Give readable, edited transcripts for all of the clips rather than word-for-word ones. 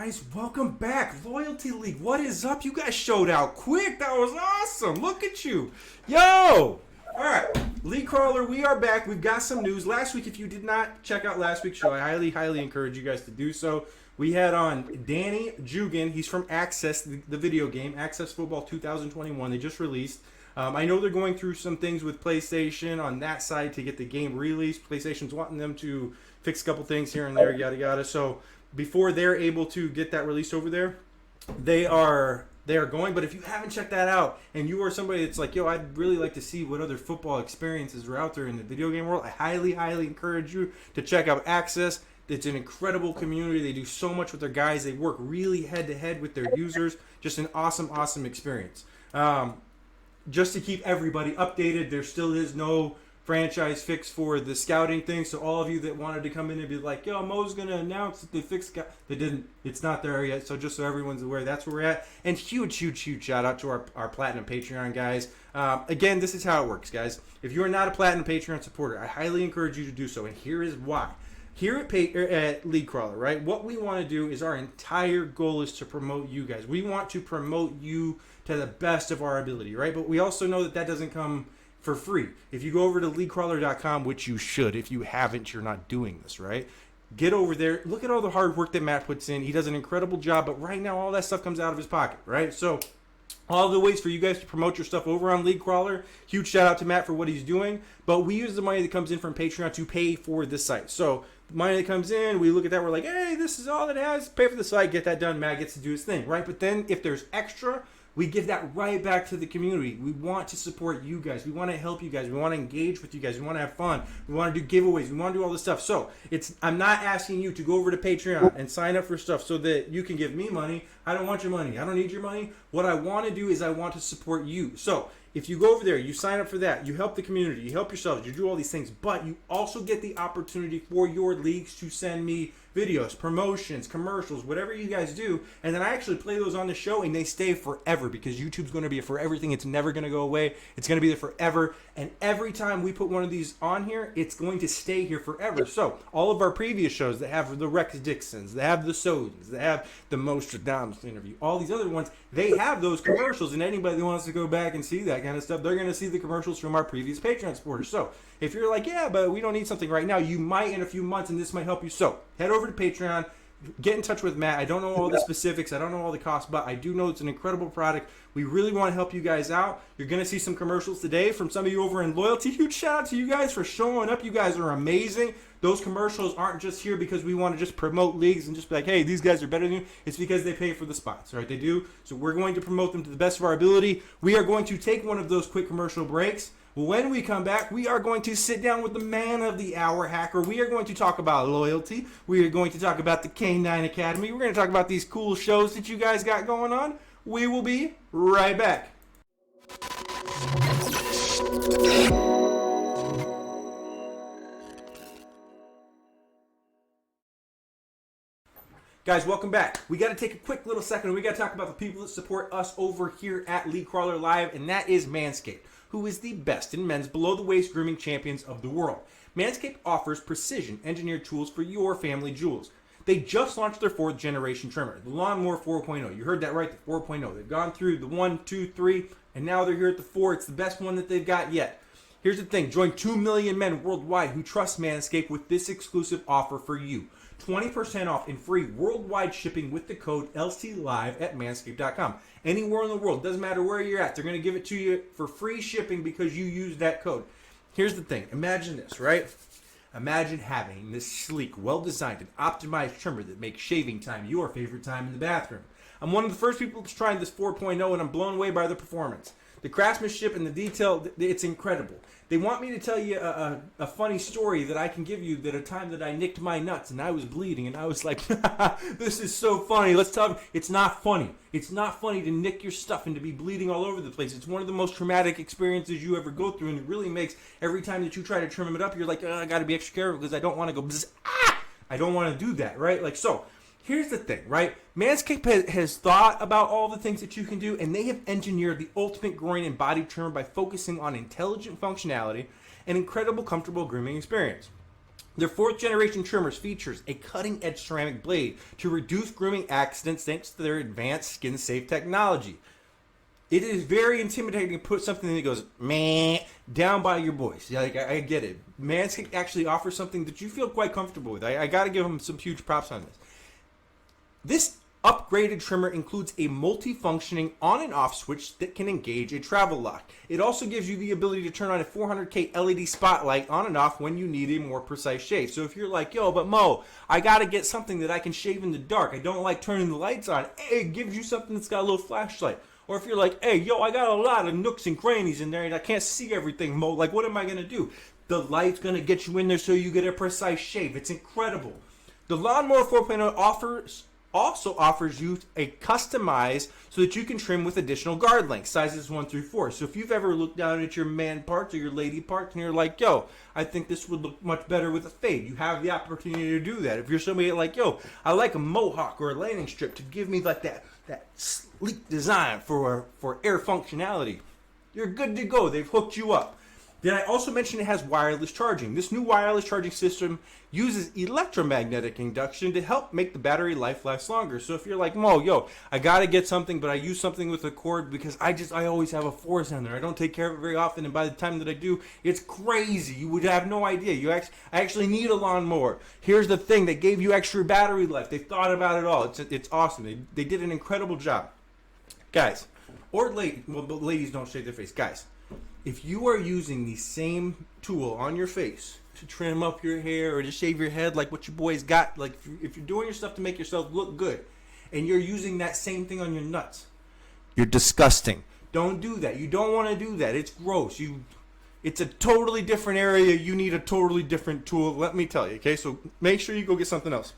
Guys, welcome back. Loyalty League, what is up? You guys showed out quick. That was awesome. Look at you. Yo! Alright, League Crawler, we are back. We've got some news. Last week, if you did not check out last week's show, I highly encourage you guys to do so. We had on Danny Jugan. He's from Access, the video game, Access Football 2021. They just released. I know they're going through some things with PlayStation on that side to get the game released. PlayStation's wanting them to fix a couple things here and there, yada yada. So before they're able to get that released over there, they are going. But if you haven't checked that out and you are somebody that's like, yo, I'd really like to see what other football experiences are out there in the video game world, I highly encourage you to check out Access. It's an incredible community. They do so much with their guys. They work really head to head with their users. Just an awesome experience. Just to keep everybody updated, there still is no franchise fix for the scouting thing. So all of you that wanted to come in and be like, yo, Mo's going to announce that they fixed they didn't. It's not there yet. So just so everyone's aware, that's where we're at. And huge shout out to our Platinum Patreon guys. Again, this is how it works, guys. If you are not a Platinum Patreon supporter, I highly encourage you to do so. And here is why. Here at League Crawler, right, what we want to do is our entire goal is to promote you guys. We want to promote you to the best of our ability, right? But we also know that doesn't come for free. If you go over to leaguecrawler.com, which you should, if you haven't, you're not doing this, right? Get over there. Look at all the hard work that Matt puts in. He does an incredible job, but right now all that stuff comes out of his pocket, right? So all the ways for you guys to promote your stuff over on League Crawler. Huge shout out to Matt for what he's doing. But we use the money that comes in from Patreon to pay for the site. So the money that comes in, we look at that, we're like, hey, this is all it has. Pay for the site, get that done. Matt gets to do his thing, right? But then if there's extra, we give that right back to the community. We want to support you guys. We want to help you guys. We want to engage with you guys. We want to have fun. We want to do giveaways. We want to do all this stuff. So I'm not asking you to go over to Patreon and sign up for stuff so that you can give me money. I don't want your money. I don't need your money. What I want to do is I want to support you. So if you go over there, you sign up for that, you help the community, you help yourselves, you do all these things, but you also get the opportunity for your leagues to send me videos, promotions, commercials, whatever you guys do, and then I actually play those on the show, and they stay forever because YouTube's going to be for everything. It's never going to go away. It's going to be there forever, and every time we put one of these on here, it's going to stay here forever. So all of our previous shows that have the Rex Dixons, they have the Sodens, they have the Nostradamus interview, all these other ones, they have those commercials, and anybody that wants to go back and see that kind of stuff, they're going to see the commercials from our previous Patreon supporters. So if you're like, yeah, but we don't need something right now, you might in a few months, and this might help you. So head over to Patreon, get in touch with Matt. I don't know all the specifics, I don't know all the costs, but I do know it's an incredible product. We really want to help you guys out. You're going to see some commercials today from some of you over in Loyalty. Huge shout out to you guys for showing up. You guys are amazing. Those commercials aren't just here because we want to just promote leagues and just be like, hey, these guys are better than you. It's because they pay for the spots, right? They do. So we're going to promote them to the best of our ability. We are going to take one of those quick commercial breaks. When we come back, we are going to sit down with the man of the hour, Hacker. We are going to talk about loyalty. We are going to talk about the K9 Academy. We're going to talk about these cool shows that you guys got going on. We will be right back. Guys, welcome back. We got to take a quick little second. We got to talk about the people that support us over here at League Crawler Live, and that is Manscaped, who is the best in men's below-the-waist grooming champions of the world. Manscaped offers precision-engineered tools for your family jewels. They just launched their 4th-generation trimmer, the Lawnmower 4.0. You heard that right, the 4.0. They've gone through the 1, 2, 3, and now they're here at the 4. It's the best one that they've got yet. Here's the thing. Join 2 million men worldwide who trust Manscaped with this exclusive offer for you. 20% off and free worldwide shipping with the code LCLive at manscaped.com. Anywhere in the world, doesn't matter where you're at, they're going to give it to you for free shipping because you use that code. Here's the thing. Imagine this, right? Imagine having this sleek, well-designed, and optimized trimmer that makes shaving time your favorite time in the bathroom. I'm one of the first people to try this 4.0, and I'm blown away by the performance. The craftsmanship and the detail, it's incredible. They want me to tell you a funny story that I can give you that a time that I nicked my nuts and I was bleeding and I was like, this is so funny. Let's tell you, it's not funny. It's not funny to nick your stuff and to be bleeding all over the place. It's one of the most traumatic experiences you ever go through, and it really makes every time that you try to trim it up, you're like, I got to be extra careful because I don't want to go, bzz, ah! I don't want to do that, right? Like, so here's the thing, right? Manscaped has thought about all the things that you can do, and they have engineered the ultimate groin and body trimmer by focusing on intelligent functionality and incredible comfortable grooming experience. Their fourth generation trimmers features a cutting edge ceramic blade to reduce grooming accidents thanks to their advanced skin safe technology. It is very intimidating to put something that goes meh down by your boys. Like, I get it. Manscaped actually offers something that you feel quite comfortable with. I got to give them some huge props on this. This upgraded trimmer includes a multi-functioning on and off switch that can engage a travel lock. It also gives you the ability to turn on a 400K LED spotlight on and off when you need a more precise shave. So if you're like, yo, but Mo, I gotta get something that I can shave in the dark. I don't like turning the lights on. Hey, it gives you something that's got a little flashlight. Or if you're like, hey, yo, I got a lot of nooks and crannies in there and I can't see everything, Mo. Like, what am I gonna do? The light's gonna get you in there so you get a precise shave. It's incredible. The Lawnmower 4.0 also offers you a customized so that you can trim with additional guard lengths, sizes 1 through 4. So if you've ever looked down at your man parts or your lady parts and you're like, yo, I think this would look much better with a fade, you have the opportunity to do that. If you're somebody like, yo, I like a mohawk or a landing strip to give me like that sleek design for air functionality, you're good to go. They've hooked you up. Then I also mentioned it has wireless charging. This new wireless charging system uses electromagnetic induction to help make the battery life last longer. So if you're like, Mo, yo, I gotta get something, but I use something with a cord because I always have a force in there. I don't take care of it very often, and by the time that I do, it's crazy. You would have no idea. I actually need a lawnmower. Here's the thing: they gave you extra battery life. They thought about it all. It's awesome. They did an incredible job, guys. Or ladies. Well, but ladies don't shave their face, guys. If you are using the same tool on your face to trim up your hair or to shave your head like what your boys got, like if you're doing your stuff to make yourself look good and you're using that same thing on your nuts, you're disgusting. Don't do that. You don't want to do that. It's gross. It's a totally different area. You need a totally different tool. Let me tell you, okay? So make sure you go get something else.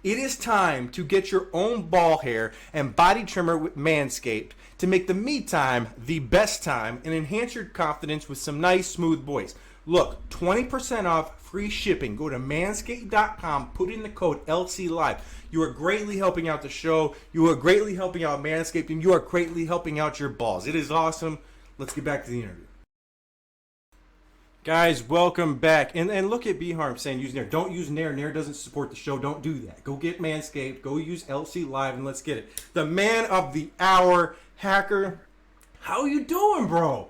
It is time to get your own ball hair and body trimmer with Manscaped to make the me time the best time and enhance your confidence with some nice smooth boys. Look, 20% off, free shipping. Go to manscaped.com, put in the code LCLive. You are greatly helping out the show. You are greatly helping out Manscaped, and you are greatly helping out your balls. It is awesome. Let's get back to the interview. Guys, welcome back. And look at B-Harm saying use Nair. Don't use Nair. Nair doesn't support the show. Don't do that. Go get Manscaped. Go use LC Live and let's get it. The man of the hour, Hacker. How you doing, bro?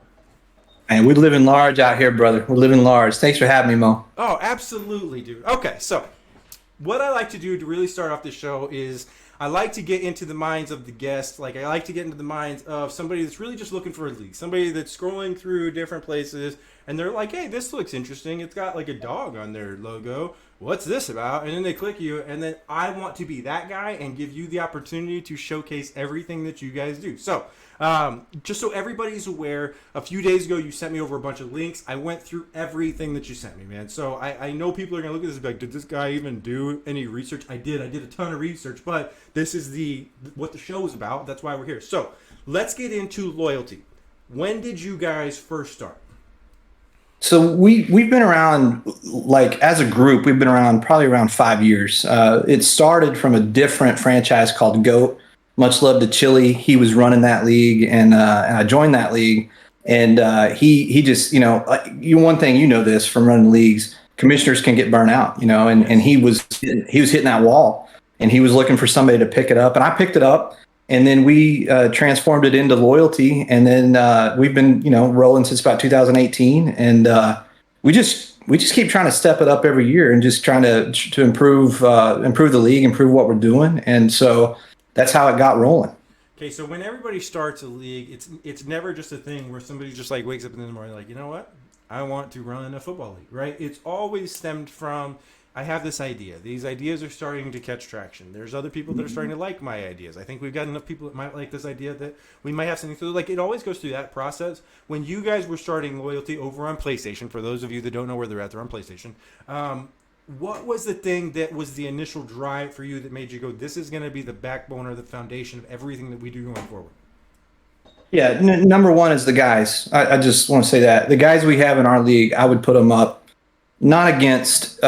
And we're living large out here, brother. We're living large. Thanks for having me, Mo. Oh, absolutely, dude. Okay, so what I like to do to really start off the show is I like to get into the minds of the guests. Like, I like to get into the minds of somebody that's really just looking for a league. Somebody that's scrolling through different places, and they're like, hey, this looks interesting. It's got, like, a dog on their logo. What's this about? And then they click you, and then I want to be that guy and give you the opportunity to showcase everything that you guys do. So, just so everybody's aware, a few days ago, you sent me over a bunch of links. I went through everything that you sent me, man. So I know people are going to look at this and be like, did this guy even do any research? I did a ton of research, but this is what the show is about. That's why we're here. So let's get into loyalty. When did you guys first start? So we've been around, like, as a group, we've been around probably around 5 years. It started from a different franchise called GOAT. Much love to Chili. He was running that league, and I joined that league. And he just, one thing, this from running leagues, commissioners can get burnt out, and he was hitting that wall, and he was looking for somebody to pick it up, and I picked it up, and then we transformed it into loyalty, and then we've been rolling since about 2018, and we just keep trying to step it up every year and just trying to improve the league, improve what we're doing, and so that's how it got rolling. Okay, so when everybody starts a league, it's never just a thing where somebody just like wakes up in the morning like, you know what? I want to run a football league, right? It's always stemmed from, I have this idea. These ideas are starting to catch traction. There's other people that are starting to like my ideas. I think we've got enough people that might like this idea that we might have something to do. Like, it always goes through that process. When you guys were starting loyalty over on PlayStation, for those of you that don't know where they're at, they're on PlayStation. What was the thing that was the initial drive for you that made you go, this is going to be the backbone or the foundation of everything that we do going forward? Yeah, number one is the guys. I just want to say that. The guys we have in our league, I would put them up, not against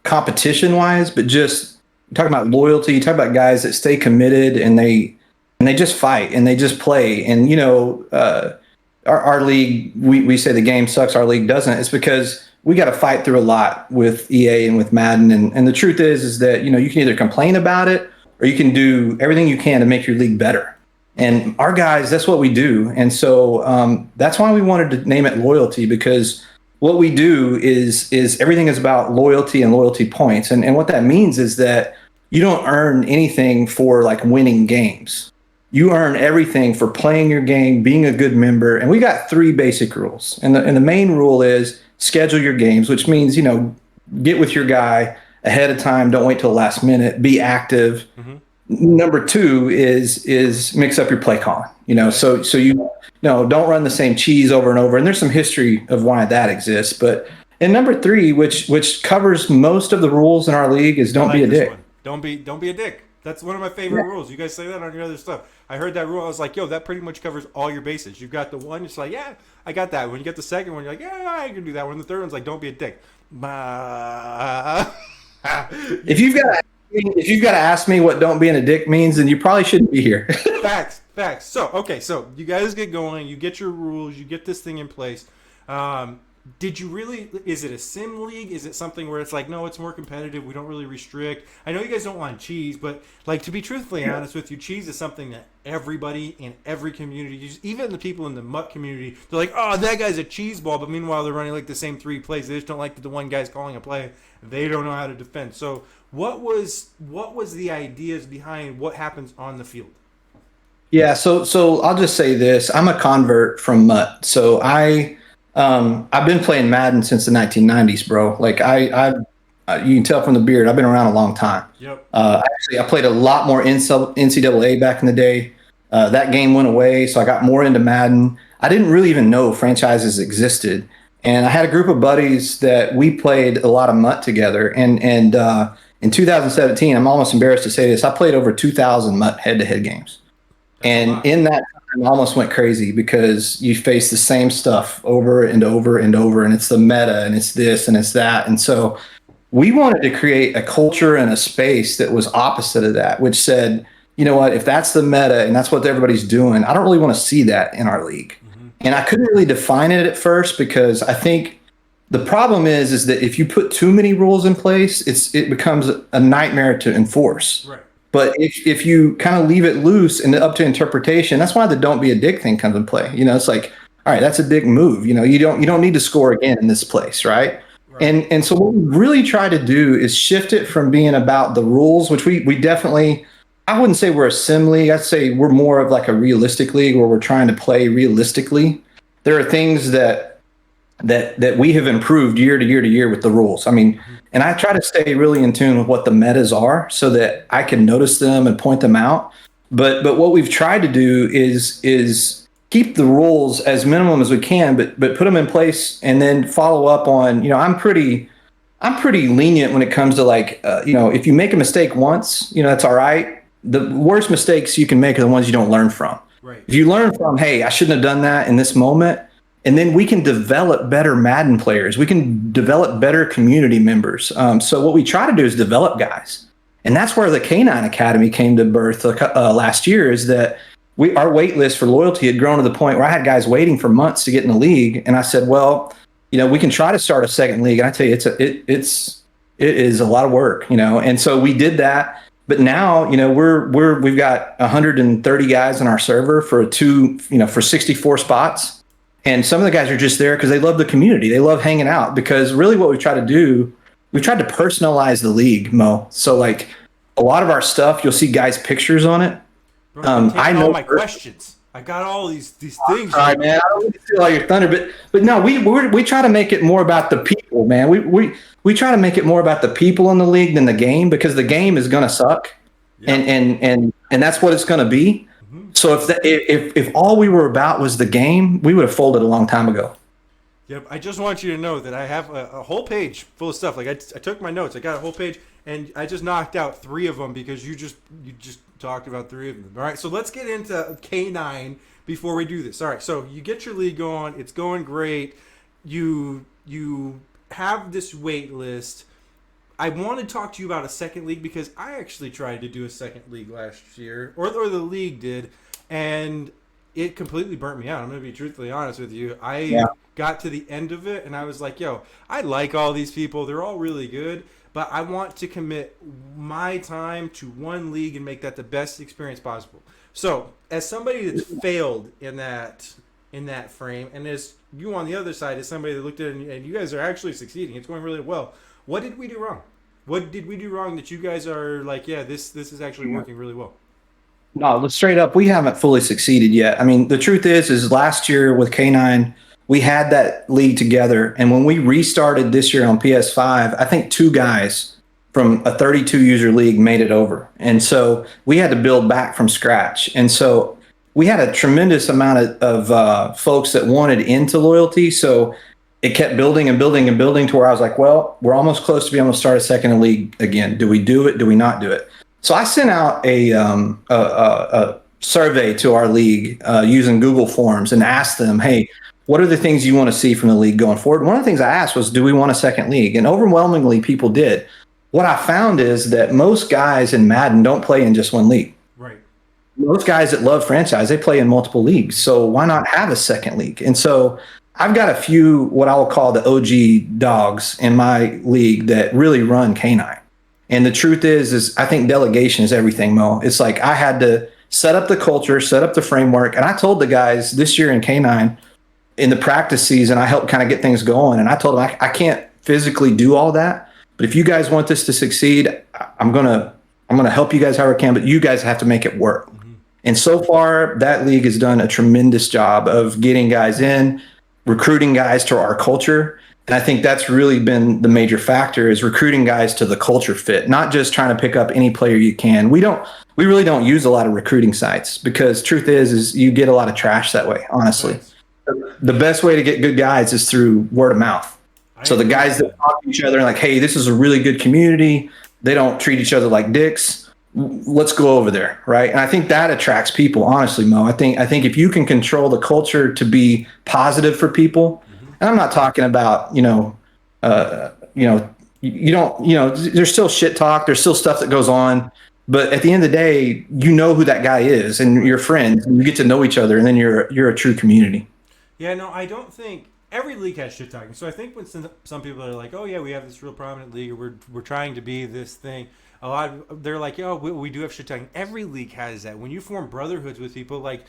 competition-wise, but just talking about loyalty, you talk about guys that stay committed and they just fight and they just play. And, our league, we say the game sucks, our league doesn't. It's because we got to fight through a lot with EA and with Madden. And the truth is that, you can either complain about it or you can do everything you can to make your league better. And our guys, that's what we do. And so that's why we wanted to name it Loyalty, because what we do is everything is about loyalty and loyalty points. And what that means is that you don't earn anything for like winning games. You earn everything for playing your game, being a good member. And we got 3 basic rules. And the main rule is schedule your games, which means, get with your guy ahead of time. Don't wait till the last minute. Be active. Mm-hmm. Number 2 is mix up your play calling. So don't run the same cheese over and over. And there's some history of why that exists. But and number 3, which covers most of the rules in our league, is don't be a dick. Don't be a dick. That's one of my favorite rules. You guys say that on your other stuff. I heard that rule. I was like, yo, that pretty much covers all your bases. You've got the one, it's like, yeah, I got that. When you get the second one, you're like, yeah, I can do that one. The third one's like, don't be a dick. If you've got to ask me what don't being a dick means, then you probably shouldn't be here. Facts. So you guys get going. You get your rules. You get this thing in place. Did you really? Is it a sim league? Is it something where it's like, no, it's more competitive. We don't really restrict. I know you guys don't want cheese, but like, to be truthfully honest with you, cheese is something that everybody in every community, even the people in the mutt community, they're like, oh, that guy's a cheese ball. But meanwhile, they're running like the same 3 plays. They just don't like that the one guy's calling a play. They don't know how to defend. So what was the ideas behind what happens on the field? Yeah, so I'll just say this. I'm a convert from mutt. So I've been playing Madden since the 1990s, bro. Like you can tell from the beard, I've been around a long time. Yep. Actually, I played a lot more NCAA back in the day. That game went away, so I got more into Madden. I didn't really even know franchises existed, and I had a group of buddies that we played a lot of mutt together. And in 2017, I'm almost embarrassed to say this, I played over 2,000 mutt head-to-head games. And in that time, I almost went crazy because you face the same stuff over and over and over, and it's the meta, and it's this, and it's that. And so we wanted to create a culture and a space that was opposite of that, which said, you know what, if that's the meta and that's what everybody's doing, I don't really want to see that in our league. Mm-hmm. And I couldn't really define it at first, because I think the problem is that if you put too many rules in place, it becomes a nightmare to enforce. Right. But if you kind of leave it loose and up to interpretation, that's why the don't be a dick thing comes in play. It's like, all right, that's a dick move. You don't need to score again in this place, right? And so what we really try to do is shift it from being about the rules, which we definitely, I wouldn't say we're a sim league. I'd say we're more of like a realistic league where we're trying to play realistically. There are things that we have improved year to year to year with the rules. I mean, and I try to stay really in tune with what the metas are so that I can notice them and point them out. But what we've tried to do is keep the rules as minimum as we can, but put them in place and then follow up on, I'm pretty lenient when it comes to like, if you make a mistake once, that's all right. The worst mistakes you can make are the ones you don't learn from. Right. If you learn from, hey, I shouldn't have done that in this moment, and then we can develop better Madden players. We can develop better community members. So what we try to do is develop guys. And that's where the K9 Academy came to birth last year, is that our wait list for loyalty had grown to the point where I had guys waiting for months to get in the league. And I said, well, we can try to start a second league. And I tell you, it is a lot of work, And so we did that. But now, we've got 130 guys on our server for for 64 spots. And some of the guys are just there because they love the community. They love hanging out, because really what we try to do, we tried to personalize the league, Mo. So like a lot of our stuff, you'll see guys' pictures on it. Bro, I know all my questions. I got all these things. All right, man. I don't want to steal all your thunder, but no, we try to make it more about the people, man. We try to make it more about the people in the league than the game, because the game is gonna suck, and that's what it's gonna be. So if all we were about was the game, we would have folded a long time ago. Yep. I just want you to know that I have a whole page full of stuff. Like I took my notes. I got a whole page, and I just knocked out 3 of them because you just talked about 3 of them. All right. So let's get into K9 before we do this. All right. So you get your league going. It's going great. You have this wait list. I want to talk to you about a second league, because I actually tried to do a second league last year, or the league did, and it completely burnt me out. I'm going to be truthfully honest with you. I Yeah. got to the end of it and I was like, yo, I like all these people. They're all really good, but I want to commit my time to one league and make that the best experience possible. So, as somebody that's failed in that frame, and as you on the other side, as somebody that looked at it and you guys are actually succeeding, it's going really well. What did we do wrong? What did we do wrong that you guys are like, yeah, this is actually working really well? No, straight up, we haven't fully succeeded yet. I mean, the truth is last year with K9, we had that league together, and when we restarted this year on PS5, I think two guys from a 32 user league made it over, and so we had to build back from scratch. And so we had a tremendous amount of folks that wanted into loyalty. So it kept building and building and building to where I was like, well, we're almost close to being able to start a second league again. Do we do it? Do we not do it? So I sent out a survey to our league using Google Forms and asked them, hey, what are the things you want to see from the league going forward? One of the things I asked was, do we want a second league? And overwhelmingly, people did. What I found is that most guys in Madden don't play in just one league. Right. Most guys that love franchise, they play in multiple leagues. So why not have a second league? And so I've got a few what I will call the OG dogs in my league that really run K9. And the truth is I think delegation is everything, Mo. It's like I had to set up the culture, set up the framework. And I told the guys this year in K9, in the practice season, I helped kind of get things going. And I told them I can't physically do all that. But if you guys want this to succeed, I'm gonna help you guys however I can, but you guys have to make it work. Mm-hmm. And so far, that league has done a tremendous job of getting guys in, recruiting guys to our culture. And I think that's really been the major factor is recruiting guys to the culture fit, not just trying to pick up any player you can. We really don't use a lot of recruiting sites because truth is you get a lot of trash that way, honestly. The best way to get good guys is through word of mouth. So the guys that talk to each other and like, hey, this is a really good community. They don't treat each other like dicks. Let's go over there, right? And I think that attracts people, honestly, Mo. I think if you can control the culture to be positive for people, and I'm not talking about, you don't, there's still shit talk, there's still stuff that goes on, but at the end of the day, you know who that guy is, and you're friends, and you get to know each other, and then you're a true community. Yeah, no, I don't think every league has shit talking. So I think when some people are like, oh yeah, we have this real prominent league, or we're trying to be this thing. They're like, oh, we do have shit talking. Every league has that. When you form brotherhoods with people, like,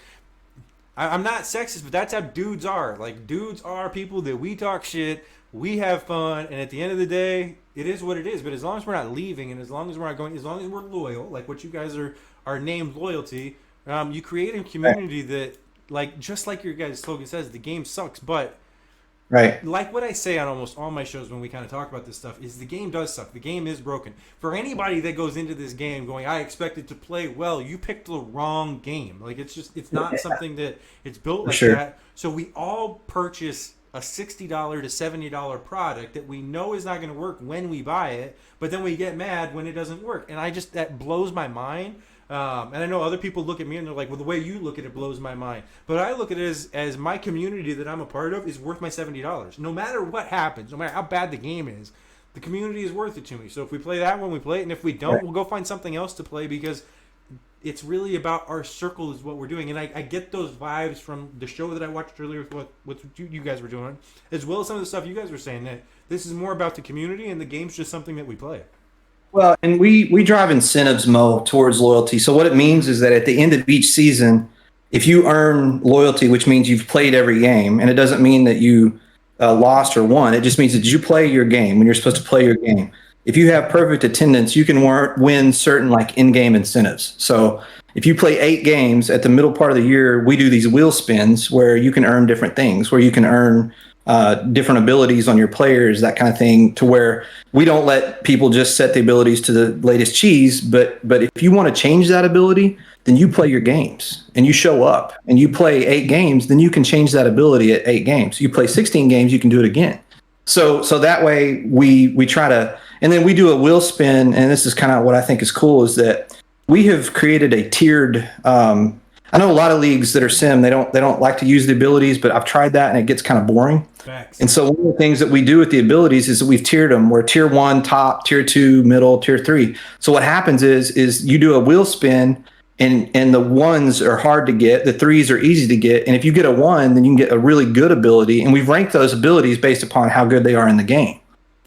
I'm not sexist, but that's how dudes are. Like, dudes are people that we talk shit, we have fun, and at the end of the day, it is what it is. But as long as we're not leaving, and as long as we're not going, as long as we're loyal, like what you guys are named loyalty, you create a community that, like, just like your guys' slogan says, the game sucks, but right. Like what I say on almost all my shows when we kind of talk about this stuff is the game does suck. The game is broken. For anybody that goes into this game going, I expected to play well, you picked the wrong game. Like it's not something that it's built like that. So we all purchase a $60 to $70 product that we know is not going to work when we buy it, but then we get mad when it doesn't work. And that blows my mind. And I know other people look at me and they're like, well, the way you look at it blows my mind. But I look at it as my community that I'm a part of is worth my $70. No matter what happens, no matter how bad the game is, the community is worth it to me. So if we play that one, we play it. And if we don't, we'll go find something else to play because it's really about our circle is what we're doing. And I get those vibes from the show that I watched earlier with what you guys were doing, as well as some of the stuff you guys were saying, that this is more about the community and the game's just something that we play. Well, and we drive incentives, Mo, towards loyalty. So what it means is that at the end of each season, if you earn loyalty, which means you've played every game, and it doesn't mean that you lost or won. It just means that you play your game when you're supposed to play your game. If you have perfect attendance, you can win certain like in-game incentives. So if you play 8 games at the middle part of the year, we do these wheel spins where you can earn different things, where you can earn different abilities on your players, that kind of thing, to where we don't let people just set the abilities to the latest cheese. But if you want to change that ability, then you play your games and you show up and you play 8 games, then you can change that ability at 8 games. You play 16 games, you can do it again. So that way we try to, and then we do a wheel spin. And this is kind of what I think is cool is that we have created a tiered, I know a lot of leagues that are sim, they don't like to use the abilities, but I've tried that and it gets kind of boring. Facts. And so one of the things that we do with the abilities is that we've tiered them. We're tier 1, top, tier 2, middle, tier 3. So what happens is you do a wheel spin and the ones are hard to get. The threes are easy to get. And if you get a one, then you can get a really good ability. And we've ranked those abilities based upon how good they are in the game.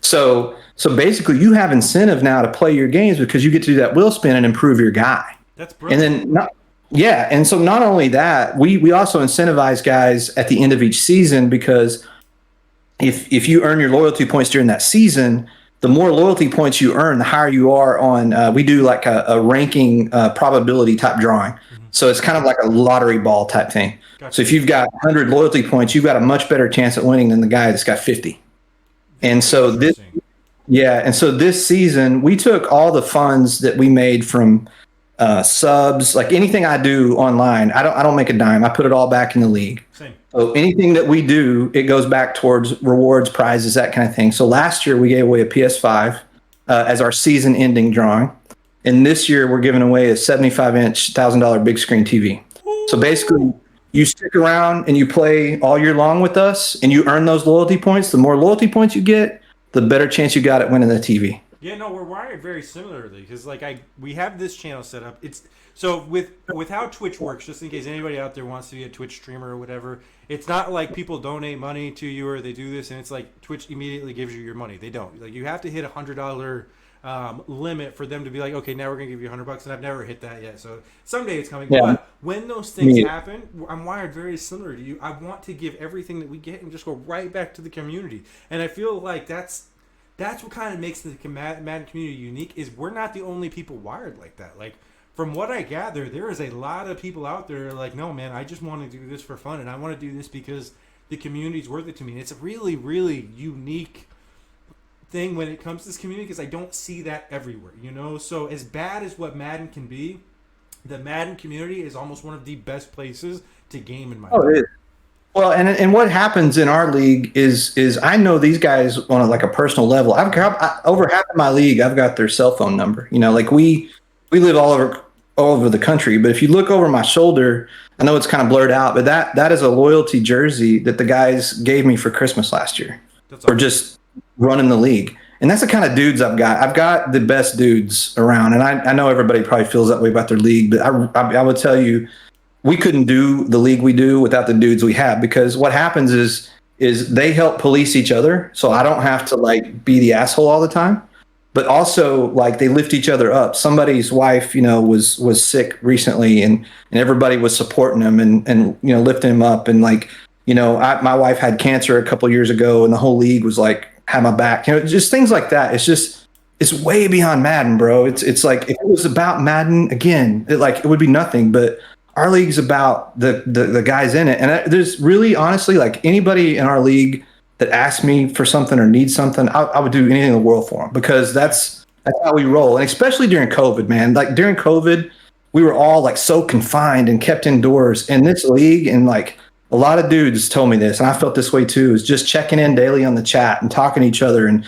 So basically, you have incentive now to play your games because you get to do that wheel spin and improve your guy. That's brilliant. And then, and so not only that, we also incentivize guys at the end of each season because if you earn your loyalty points during that season, the more loyalty points you earn, the higher you are on. We do like a ranking probability type drawing. Mm-hmm. So it's kind of like a lottery ball type thing. Gotcha. So if you've got 100 loyalty points, you've got a much better chance at winning than the guy that's got 50. And so this season, we took all the funds that we made from subs, like anything I do online, I don't make a dime. I put it all back in the league. Same. So anything that we do, it goes back towards rewards, prizes, that kind of thing. So last year we gave away a PS5 as our season-ending drawing, and this year we're giving away a 75-inch $1,000 big screen TV. Ooh. So basically, you stick around and you play all year long with us, and you earn those loyalty points. The more loyalty points you get, the better chance you got at winning the TV. Yeah, no, we're wired very similarly because we have this channel set up. It's so with how Twitch works. Just in case anybody out there wants to be a Twitch streamer or whatever, it's not like people donate money to you or they do this and it's like Twitch immediately gives you your money. They don't. Like you have to hit $100 limit for them to be like, okay, now we're gonna give you $100, and I've never hit that yet. So someday it's coming. Yeah. But when those things happen, I'm wired very similar to you. I want to give everything that we get and just go right back to the community. And I feel like that's what kind of makes the Madden community unique is we're not the only people wired like that. Like from what I gather, there is a lot of people out there like, no, man, I just want to do this for fun, and I want to do this because the community's worth it to me. And it's a really, really unique thing when it comes to this community because I don't see that everywhere, you know? So as bad as what Madden can be, the Madden community is almost one of the best places to game in my opinion. Well, and what happens in our league is I know these guys on a personal level. I've got over half of my league. I've got their cell phone number. You know, like we live all over the country. But if you look over my shoulder, I know it's kind of blurred out, but that is a loyalty jersey that the guys gave me for Christmas last year for just running the league. And that's the kind of dudes I've got. I've got the best dudes around, and I know everybody probably feels that way about their league, but I would tell you, we couldn't do the league we do without the dudes we have, because what happens is they help police each other. So I don't have to be the asshole all the time, but also they lift each other up. Somebody's wife, was sick recently and everybody was supporting him and lifting him up. And my wife had cancer a couple years ago and the whole league was had my back, just things like that. It's way beyond Madden, bro. It's like, if it was about Madden again, it would be nothing, but our league's about the guys in it. And there's really, honestly, anybody in our league that asks me for something or needs something, I would do anything in the world for them, because that's how we roll. And especially during COVID, man. During COVID, we were all so confined and kept indoors. And this league, and a lot of dudes told me this, and I felt this way too, is just checking in daily on the chat and talking to each other. And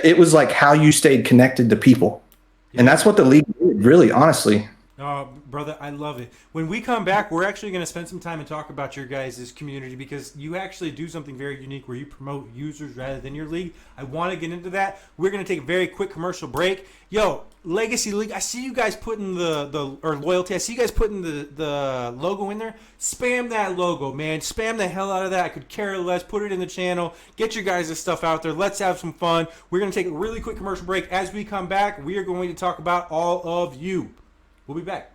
it was how you stayed connected to people. Yeah. And that's what the league did, really, honestly. Oh, brother, I love it. When we come back, we're actually going to spend some time and talk about your guys' community, because you actually do something very unique where you promote users rather than your league. I want to get into that. We're going to take a very quick commercial break. Yo, Legacy League, I see you guys putting or Loyalty, I see you guys putting the logo in there. Spam that logo, man. Spam the hell out of that. I could care less. Put it in the channel. Get your guys' stuff out there. Let's have some fun. We're going to take a really quick commercial break. As we come back, we are going to talk about all of you. We'll be back.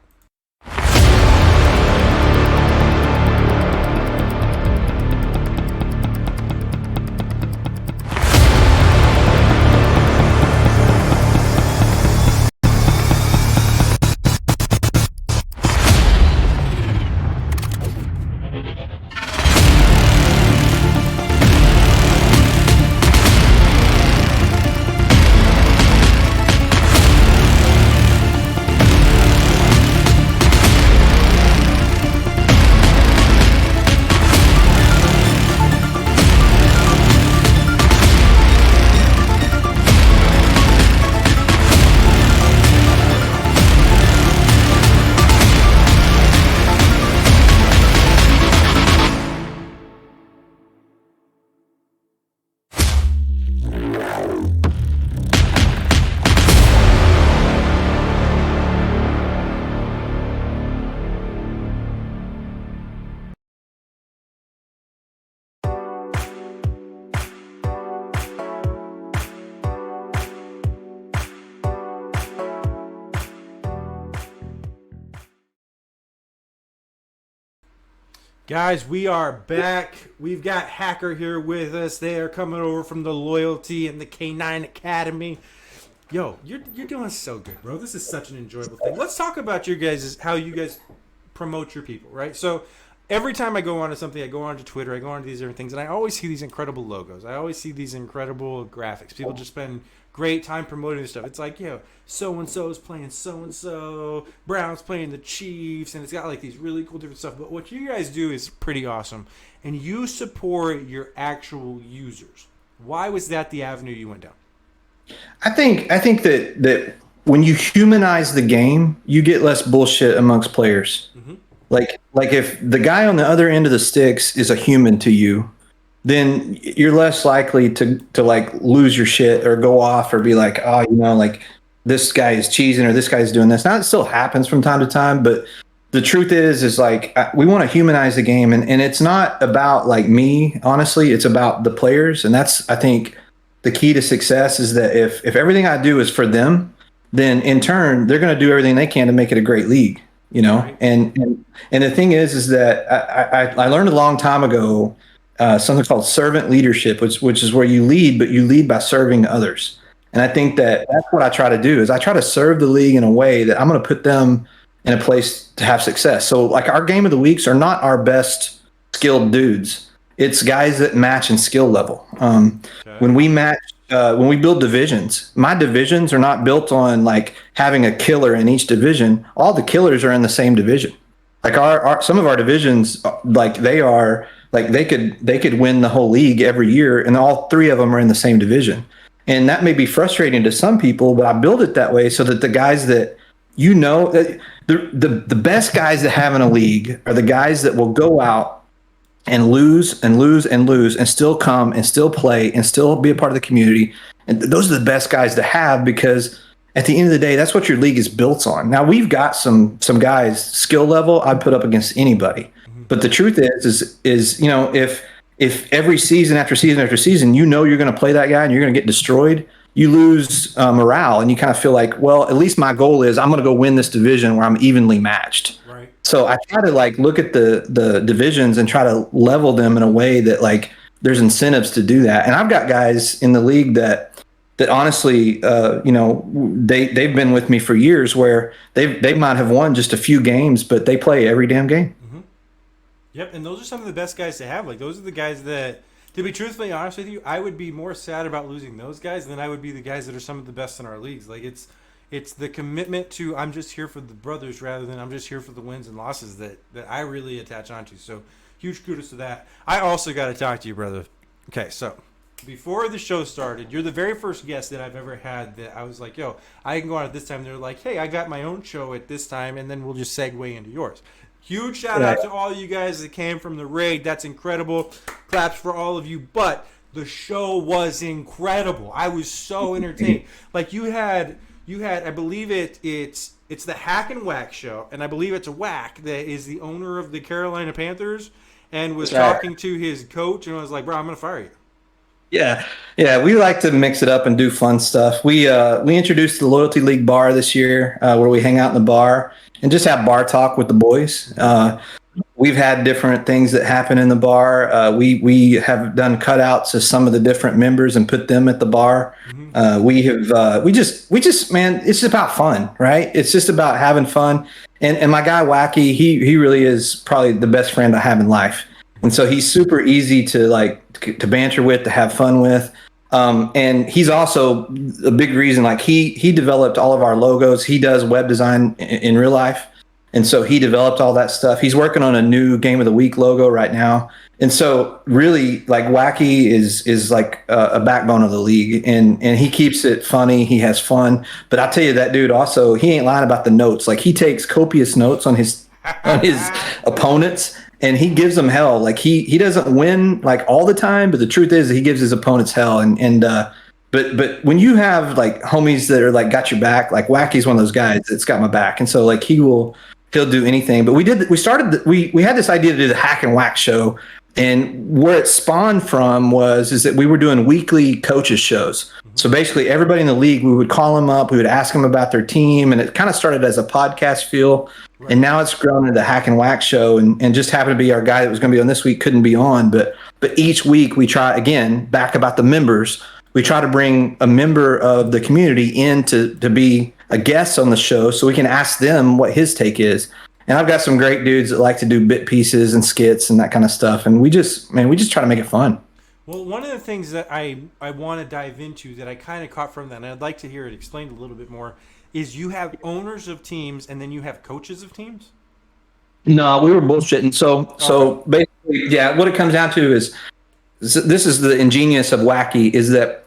Guys, we are back. We've got Hacker here with us. They are coming over from the Loyalty and the K9 Academy. Yo, you're doing so good, bro. This is such an enjoyable thing. Let's talk about your guys' how you guys promote your people, right? So every time I go onto something, I go onto Twitter, I go onto these different things, and I always see these incredible logos. I always see these incredible graphics. People just spend great time promoting this stuff. It's like, yo, so-and-so is playing so-and-so, Brown's playing the Chiefs, and it's got like these really cool different stuff. But what you guys do is pretty awesome, and you support your actual users. Why was that the avenue you went down? I think that when you humanize the game, you get less bullshit amongst players. Mm-hmm. Like if the guy on the other end of the sticks is a human to you, then you're less likely to like lose your shit or go off or be like, oh, like this guy is cheesing or this guy's doing this. Now it still happens from time to time, but the truth is like we want to humanize the game, and it's not about like me, honestly. It's about the players, and that's, I think, the key to success is that if everything I do is for them, then in turn they're going to do everything they can to make it a great league. Right. And the thing is that I learned a long time ago something called servant leadership, which is where you lead, but you lead by serving others. And I think that that's what I try to do is I try to serve the league in a way that I'm going to put them in a place to have success. So like our game of the weeks are not our best skilled dudes. It's guys that match in skill level. When we match, when we build divisions, my divisions are not built on like having a killer in each division. All the killers are in the same division. Like our some of our divisions, like they could win the whole league every year, and all three of them are in the same division. And that may be frustrating to some people, but I build it that way so that the guys that the best guys that have in a league are the guys that will go out and lose and lose and lose and still come and still play and still be a part of the community. And those are the best guys to have, because at the end of the day, that's what your league is built on. Now we've got some guys skill level I'd put up against anybody. But the truth is if every season after season after season, you're going to play that guy and you're going to get destroyed, you lose morale, and you kind of feel like, well, at least my goal is I'm going to go win this division where I'm evenly matched. Right. So I try to like look at the divisions and try to level them in a way that like there's incentives to do that. And I've got guys in the league that honestly, they've been with me for years where they might have won just a few games, but they play every damn game. Mm-hmm. Yep, and those are some of the best guys to have. Like those are the guys that, to be truthfully honest with you, I would be more sad about losing those guys than I would be the guys that are some of the best in our leagues. Like it's the commitment to I'm just here for the brothers rather than I'm just here for the wins and losses that I really attach onto. So huge kudos to that. I also got to talk to you, brother. Okay, so before the show started, you're the very first guest that I've ever had that I was like, yo, I can go on at this time. They're like, hey, I got my own show at this time, and then we'll just segue into yours. Huge shout out to all you guys that came from the raid. That's incredible. Claps for all of you. But the show was incredible. I was so entertained. Like you had I believe it's the Hack and Whack show, and I believe it's a Whack that is the owner of the Carolina Panthers and was talking to his coach and was like, bro, I'm gonna fire you. Yeah, we like to mix it up and do fun stuff. We introduced the Loyalty League bar this year, where we hang out in the bar and just have bar talk with the boys. We've had different things that happen in the bar. We have done cutouts of some of the different members and put them at the bar. Mm-hmm. We just man, it's just about fun, right? It's just about having fun. And my guy Wacky, he really is probably the best friend I have in life. And so he's super easy to to banter with, to have fun with. And he's also a big reason, like he developed all of our logos. He does web design in real life. And so he developed all that stuff. He's working on a new Game of the Week logo right now. And so really, like, Wacky is like a backbone of the league, and he keeps it funny. He has fun. But I'll tell you, that dude also, he ain't lying about the notes. Like, he takes copious notes on his opponents, and he gives them hell. Like, he doesn't win like all the time, but the truth is he gives his opponents hell. But when you have like homies that are like got your back, like Wacky's one of those guys that's got my back, and so like he'll do anything. But we had this idea to do the Hack and Whack show, and where it spawned from is that we were doing weekly coaches shows. So basically everybody in the league, we would call them up, we would ask them about their team, and it kind of started as a podcast feel. And now it's grown into the Hack and Whack show, and just happened to be our guy that was going to be on this week couldn't be on, but each week we try, again, back about the members, we try to bring a member of the community in to be a guest on the show so we can ask them what his take is. And I've got some great dudes that like to do bit pieces and skits and that kind of stuff, and we just try to make it fun. Well, one of the things that I want to dive into that I kind of caught from that, and I'd like to hear it explained a little bit more, is you have owners of teams and then you have coaches of teams? No, we were bullshitting. So basically, yeah, what it comes down to is this is the ingenious of Wacky, is that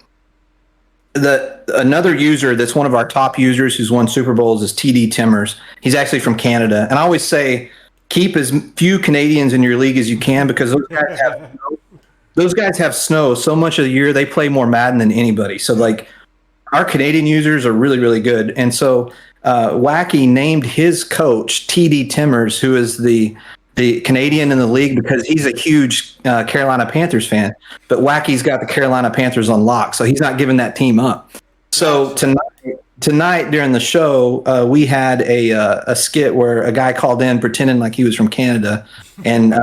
another user that's one of our top users who's won Super Bowls is TD Timmers. He's actually from Canada. And I always say, keep as few Canadians in your league as you can, because those guys have snow so much of the year. They play more Madden than anybody. So like our Canadian users are really, really good. And so Wacky named his coach TD Timmers, who is the Canadian in the league, because he's a huge Carolina Panthers fan. But Wacky's got the Carolina Panthers on lock, so he's not giving that team up. So tonight during the show, we had a skit where a guy called in pretending like he was from Canada, and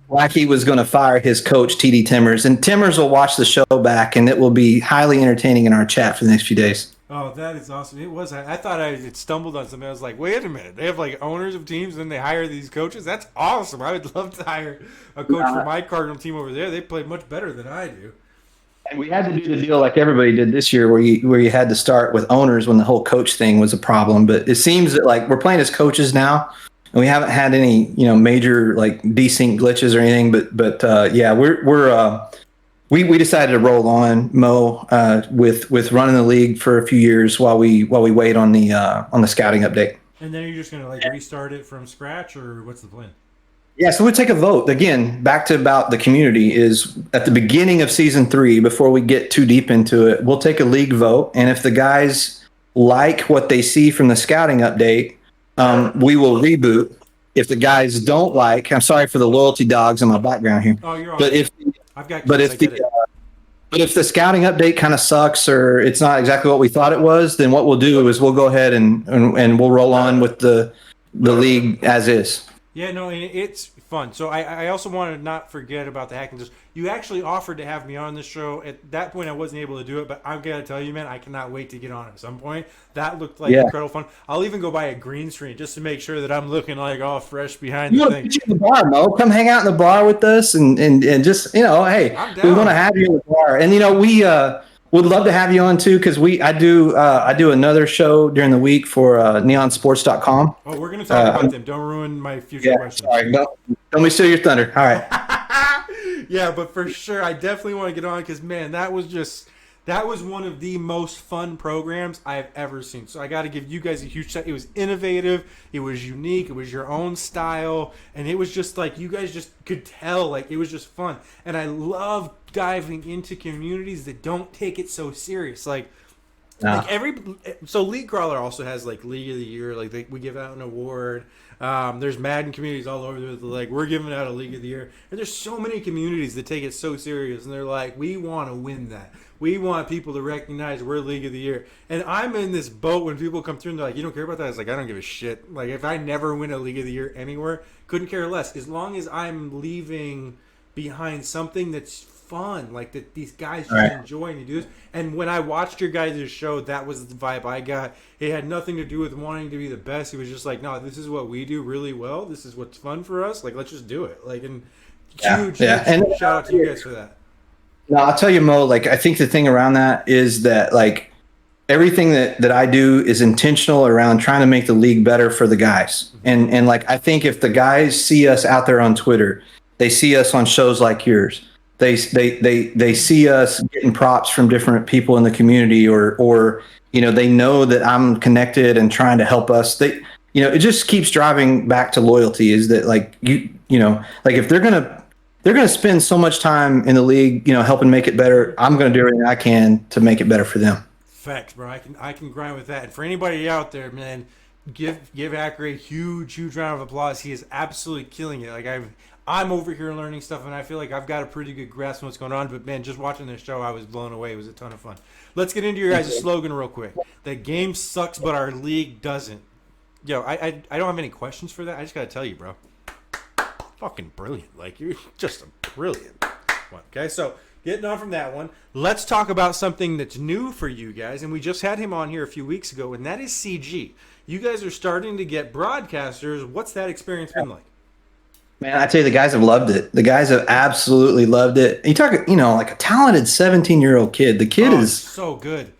Wacky was going to fire his coach, TD Timmers. And Timmers will watch the show back, and it will be highly entertaining in our chat for the next few days. Oh, that is awesome. It was. I thought I had stumbled on something. I was like, wait a minute. They have like owners of teams, and then they hire these coaches? That's awesome. I would love to hire a coach for my Cardinal team over there. They play much better than I do. And we had to do the deal like everybody did this year, where you had to start with owners when the whole coach thing was a problem. But it seems that like we're playing as coaches now, and we haven't had any major like desync glitches or anything. But yeah, we decided to roll on Mo with running the league for a few years while we wait on the scouting update. And then you're just gonna like restart it from scratch, or what's the plan? Yeah, so we take a vote. Again, back to about the community, is at the beginning of season 3, before we get too deep into it, we'll take a league vote. And if the guys like what they see from the scouting update, we will reboot. If the guys don't like, I'm sorry for the loyalty dogs in my background here. Oh, you're all but right. if I've got but kids, but if the scouting update kind of sucks or it's not exactly what we thought it was, then what we'll do is we'll go ahead and we'll roll on with the league as is. Yeah, no, and it's fun. So I also want to not forget about the hacking. You actually offered to have me on the show. At that point, I wasn't able to do it, but I've got to tell you, man, I cannot wait to get on at some point. That looked like incredible fun. I'll even go buy a green screen just to make sure that I'm looking like all fresh behind the thing. You in the bar, Mo. Come hang out in the bar with us and just, hey, we want to have you in the bar. And, we would love to have you on too, because I do another show during the week for neonsports.com. Oh, we're going to talk about them. Don't ruin my future questions. Sorry, don't me steal your thunder. All right. Yeah, but for sure, I definitely want to get on because, man, that was one of the most fun programs I've ever seen. So I got to give you guys a huge shout. It was innovative. It was unique. It was your own style. And it was just like you guys just could tell like it was just fun. And I love diving into communities that don't take it so serious. So League Crawler also has like League of the Year. Like we give out an award. There's Madden communities all over there. Like we're giving out a League of the Year. And there's so many communities that take it so serious. And they're like, we want to win that. We want people to recognize we're League of the Year. And I'm in this boat when people come through and they're like, you don't care about that? I was like, I don't give a shit. Like, if I never win a League of the Year anywhere, couldn't care less. As long as I'm leaving behind something that's fun, like that these guys just enjoy and you do this. And when I watched your guys' show, that was the vibe I got. It had nothing to do with wanting to be the best. It was just like, no, this is what we do really well. This is what's fun for us. Like, let's just do it. Like, and huge shout out to you guys for that. No, I'll tell you, Mo, like, I think the thing around that is that, like, everything that I do is intentional around trying to make the league better for the guys. And like, I think if the guys see us out there on Twitter, they see us on shows like yours, they see us getting props from different people in the community or they know that I'm connected and trying to help us. It just keeps driving back to loyalty, is that like, like if they're going to spend so much time in the league, helping make it better, I'm going to do everything I can to make it better for them. Facts, bro. I can grind with that. And for anybody out there, man, give Acker a huge round of applause. He is absolutely killing it. Like I'm over here learning stuff, and I feel like I've got a pretty good grasp on what's going on. But man, just watching this show, I was blown away. It was a ton of fun. Let's get into your guys' slogan real quick. The game sucks, but our league doesn't. Yo, I don't have any questions for that. I just gotta tell you, bro. Fucking brilliant. Like, you're just a brilliant one. Okay, so getting on from that one, let's talk about something that's new for you guys. And we just had him on here a few weeks ago, and that is CG. You guys are starting to get broadcasters. What's that experience been like? Man, I tell you, the guys have loved it. The guys have absolutely loved it. You talk, like a talented 17-year-old kid. The kid is so good.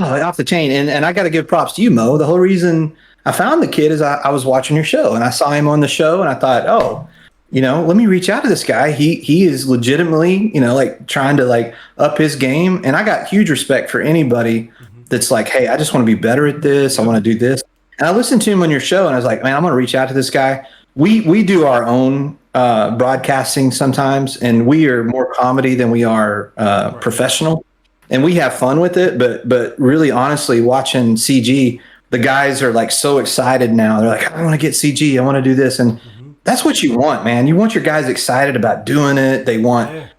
Off the chain. And I got to give props to you, Mo. The whole reason I found the kid is I was watching your show, and I saw him on the show, and I thought, oh, let me reach out to this guy. He is legitimately, like trying to like up his game. And I got huge respect for anybody that's like, hey, I just want to be better at this. I want to do this. And I listened to him on your show, and I was like, man, I'm going to reach out to this guy. We do our own broadcasting sometimes, and we are more comedy than we are professional, and we have fun with it. But really, honestly, watching CG, the guys are like so excited now. They're like, I want to get CG. I want to do this, and that's what you want, man. You want your guys excited about doing it. They want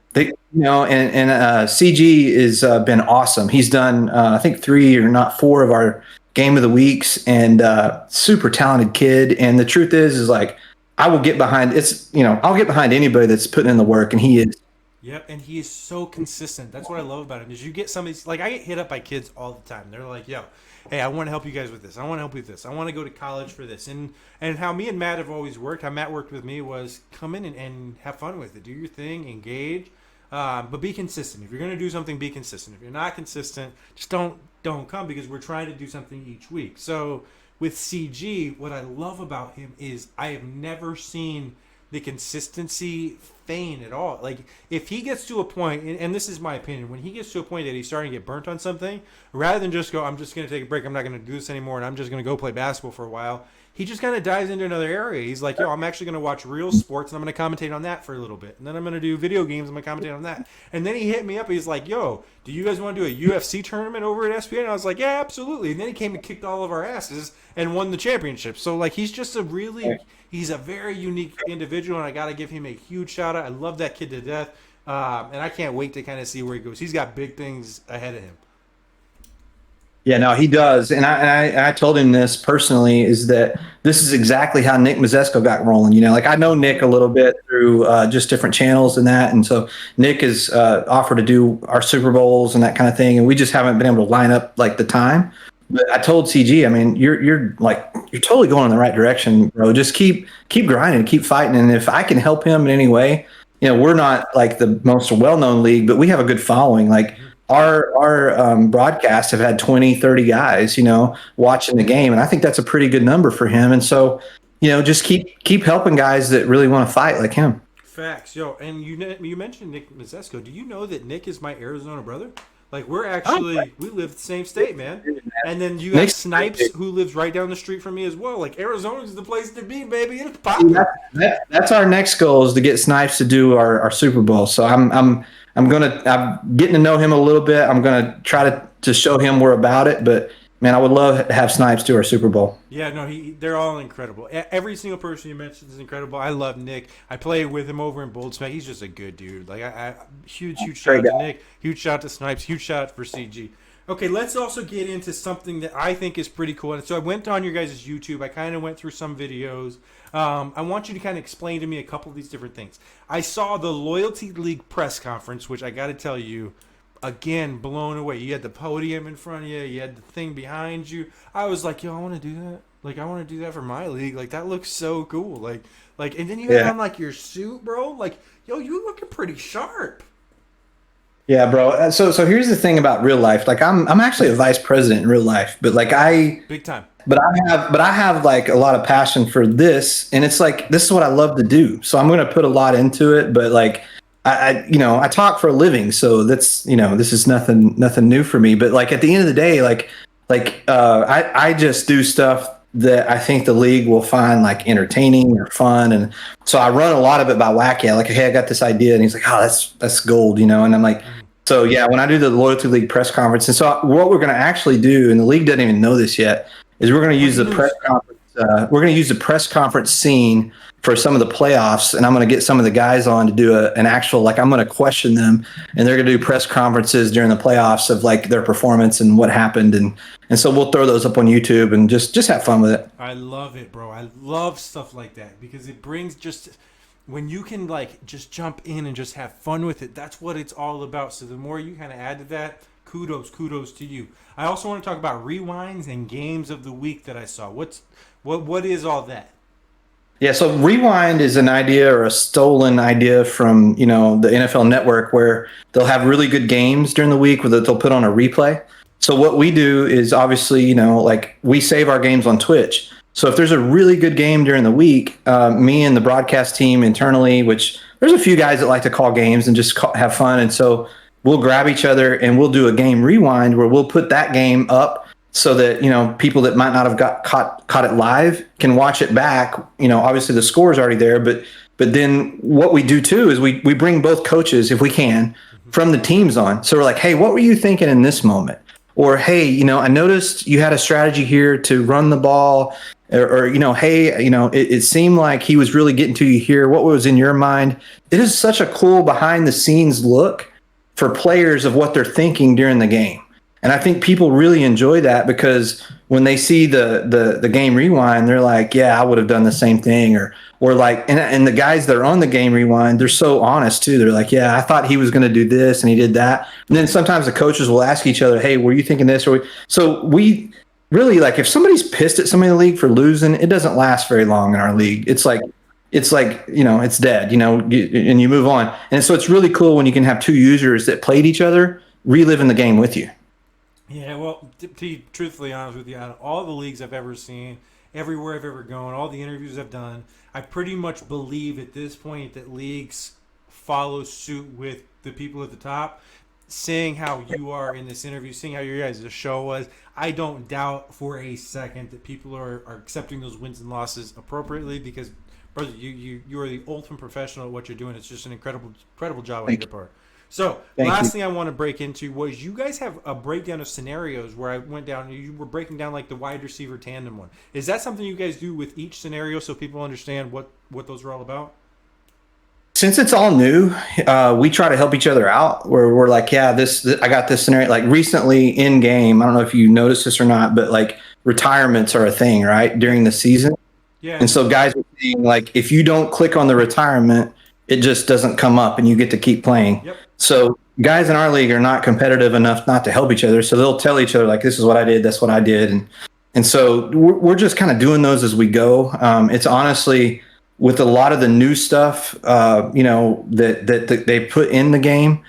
CG has been awesome. He's done I think 3 or not 4 of our game of the weeks, and super talented kid. And the truth is like, I will get behind I'll get behind anybody that's putting in the work, and he is. Yep, and he is so consistent. That's what I love about him. Is you get some of these, like, I get hit up by kids all the time. They're like, yo, hey, I want to help you guys with this. I want to help you with this. I want to go to college for this. And how me and Matt have always worked, how Matt worked with me was come in and have fun with it. Do your thing, engage, but be consistent. If you're going to do something, be consistent. If you're not consistent, just don't come, because we're trying to do something each week. So with CG, what I love about him is I have never seen the consistency feign at all. Like, if he gets to a point, and this is my opinion, when he gets to a point that he's starting to get burnt on something, rather than just go, I'm just going to take a break, I'm not going to do this anymore, and I'm just going to go play basketball for a while, he just kind of dives into another area. He's like, yo, I'm actually going to watch real sports, and I'm going to commentate on that for a little bit. And then I'm going to do video games, I'm going to commentate on that. And then he hit me up, he's like, yo, do you guys want to do a UFC tournament over at SPN? And I was like, yeah, absolutely. And then he came and kicked all of our asses and won the championship. So, like, he's just he's a very unique individual, and I got to give him a huge shout out. I love that kid to death, and I can't wait to kind of see where he goes. He's got big things ahead of him. Yeah, no, he does. And I told him this personally, is that this is exactly how Nick Mazesco got rolling. Like, I know Nick a little bit through just different channels and that. And so Nick has offered to do our Super Bowls and that kind of thing. And we just haven't been able to line up like the time. But I told CG, I mean, you're totally going in the right direction, bro. Just keep grinding, keep fighting. And if I can help him in any way, we're not like the most well-known league, but we have a good following. Like, our broadcasts have had 20, 30 guys, watching the game. And I think that's a pretty good number for him. And so, just keep helping guys that really want to fight like him. Facts. Yo, and you mentioned Nick Mazesco. Do you know that Nick is my Arizona brother? Like, we're actually, we live the same state, man. And then you got Snipes, who lives right down the street from me as well. Like, Arizona's the place to be, baby. It's popping. That's our next goal, is to get Snipes to do our Super Bowl. So I'm getting to know him a little bit. I'm gonna try to show him we're about it. But man, I would love to have Snipes do our Super Bowl. Yeah, no, they're all incredible. Every single person you mentioned is incredible. I love Nick. I play with him over in Bold Spec. He's just a good dude. Like, huge shout out to Nick. Huge shout out to Snipes. Huge shout out for CG. Okay, let's also get into something that I think is pretty cool. And so I went on your guys' YouTube. I kind of went through some videos. I want you to kind of explain to me a couple of these different things. I saw the Loyalty League press conference, which I got to tell you, again, blown away. You had the podium in front of you. You had the thing behind you. I was like, yo, I want to do that. Like, I want to do that for my league. Like, that looks so cool. Like, and then you had on like your suit, bro. Like, yo, you looking pretty sharp. Yeah, bro. So here's the thing about real life. Like, I'm actually a vice president in real life, but like big time. But I have like a lot of passion for this, and it's like, this is what I love to do. So I'm going to put a lot into it. But like, I talk for a living, so that's, this is nothing new for me. But like, at the end of the day, I just do stuff that I think the league will find like entertaining or fun. And so I run a lot of it by Wacky. Like, hey, I got this idea, and he's like, oh, that's gold, and I'm like, so yeah, when I do the Loyalty League press conference, and so what we're going to actually do, and the league doesn't even know this yet, is we're going to use the press conference we're going to use the press conference scene for some of the playoffs, and I'm going to get some of the guys on to do an actual, like, I'm going to question them, and they're going to do press conferences during the playoffs of like their performance and what happened, and so we'll throw those up on YouTube and just have fun with it. I love it, bro. I love stuff like that because it brings just when you can like just jump in and just have fun with it. That's what it's all about. So the more you kind of add to that, kudos to you. I also want to talk about rewinds and games of the week that I saw. What is all that? Yeah, so Rewind is an idea or a stolen idea from, the NFL Network where they'll have really good games during the week that they'll put on a replay. So what we do is obviously, like we save our games on Twitch. So if there's a really good game during the week, me and the broadcast team internally, which there's a few guys that like to call games and just have fun. And so we'll grab each other and we'll do a game rewind where we'll put that game up so that, people that might not have caught it live can watch it back. Obviously the score is already there, but then what we do too is we bring both coaches, if we can, from the teams on. So we're like, hey, what were you thinking in this moment? Or, hey, I noticed you had a strategy here to run the ball, or hey, it seemed like he was really getting to you here. What was in your mind? It is such a cool behind the scenes look for players of what they're thinking during the game. And I think people really enjoy that because when they see the game rewind, they're like, yeah, I would have done the same thing. Or like, and the guys that are on the game rewind, they're so honest too. They're like, yeah, I thought he was going to do this and he did that. And then sometimes the coaches will ask each other, hey, were you thinking this? So we really, like, if somebody's pissed at somebody in the league for losing, it doesn't last very long in our league. It's like, it's dead, and you move on. And so it's really cool when you can have two users that played each other reliving the game with you. Yeah, well, to be truthfully honest with you, out of all the leagues I've ever seen, everywhere I've ever gone, all the interviews I've done, I pretty much believe at this point that leagues follow suit with the people at the top. Seeing how you are in this interview, seeing how your guys' show was, I don't doubt for a second that people are accepting those wins and losses appropriately because, brother, you are the ultimate professional at what you're doing. It's just an incredible job on your part. So, last thing I want to break into was you guys have a breakdown of scenarios where I went down and you were breaking down like the wide receiver tandem one. Is that something you guys do with each scenario so people understand what those are all about? Since it's all new, we try to help each other out where we're like, yeah, I got this scenario. Like recently in game, I don't know if you noticed this or not, but like retirements are a thing, right? During the season. Yeah. And so guys are saying, like, if you don't click on the retirement, it just doesn't come up and you get to keep playing. Yep. So guys in our league are not competitive enough not to help each other. So they'll tell each other, like, this is what I did, that's what I did. And so we're just kind of doing those as we go. It's honestly, with a lot of the new stuff, that they put in the game,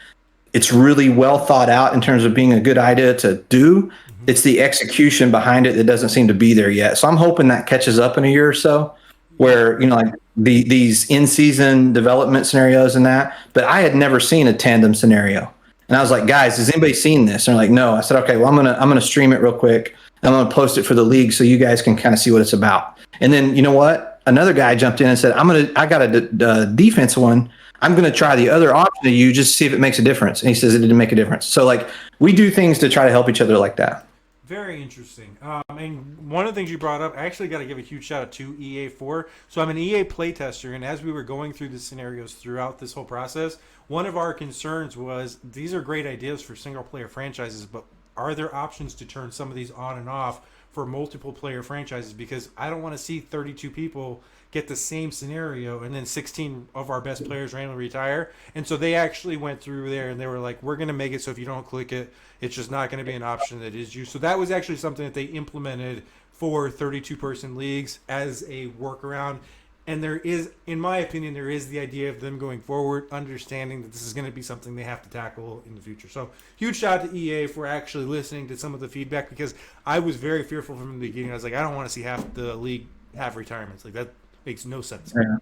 it's really well thought out in terms of being a good idea to do. Mm-hmm. It's the execution behind it that doesn't seem to be there yet. So I'm hoping that catches up in a year or so where, like these in-season development scenarios and that. But I had never seen a tandem scenario. And I was like, guys, has anybody seen this? And they're like, no. I said, okay, well, I'm gonna stream it real quick. I'm gonna post it for the league so you guys can kind of see what it's about. And then you know what? Another guy jumped in and said, I got a defense one. I'm going to try the other option to you just to see if it makes a difference. And he says it didn't make a difference. So like we do things to try to help each other like that. Very interesting. And one of the things you brought up, I actually got to give a huge shout out to EA4. So I'm an EA playtester, and as we were going through the scenarios throughout this whole process, one of our concerns was these are great ideas for single player franchises, but are there options to turn some of these on and off for multiple player franchises? Because I don't want to see 32 people get the same scenario and then 16 of our best players randomly retire. And so they actually went through there and they were like, we're going to make it so if you don't click it, it's just not going to be an option that is used. So that was actually something that they implemented for 32-person leagues as a workaround. And there is, in my opinion, there is the idea of them going forward, understanding that this is going to be something they have to tackle in the future. So huge shout out to EA for actually listening to some of the feedback, because I was very fearful from the beginning. I was like, I don't want to see half the league have retirements. Like, that makes no sense. Yeah.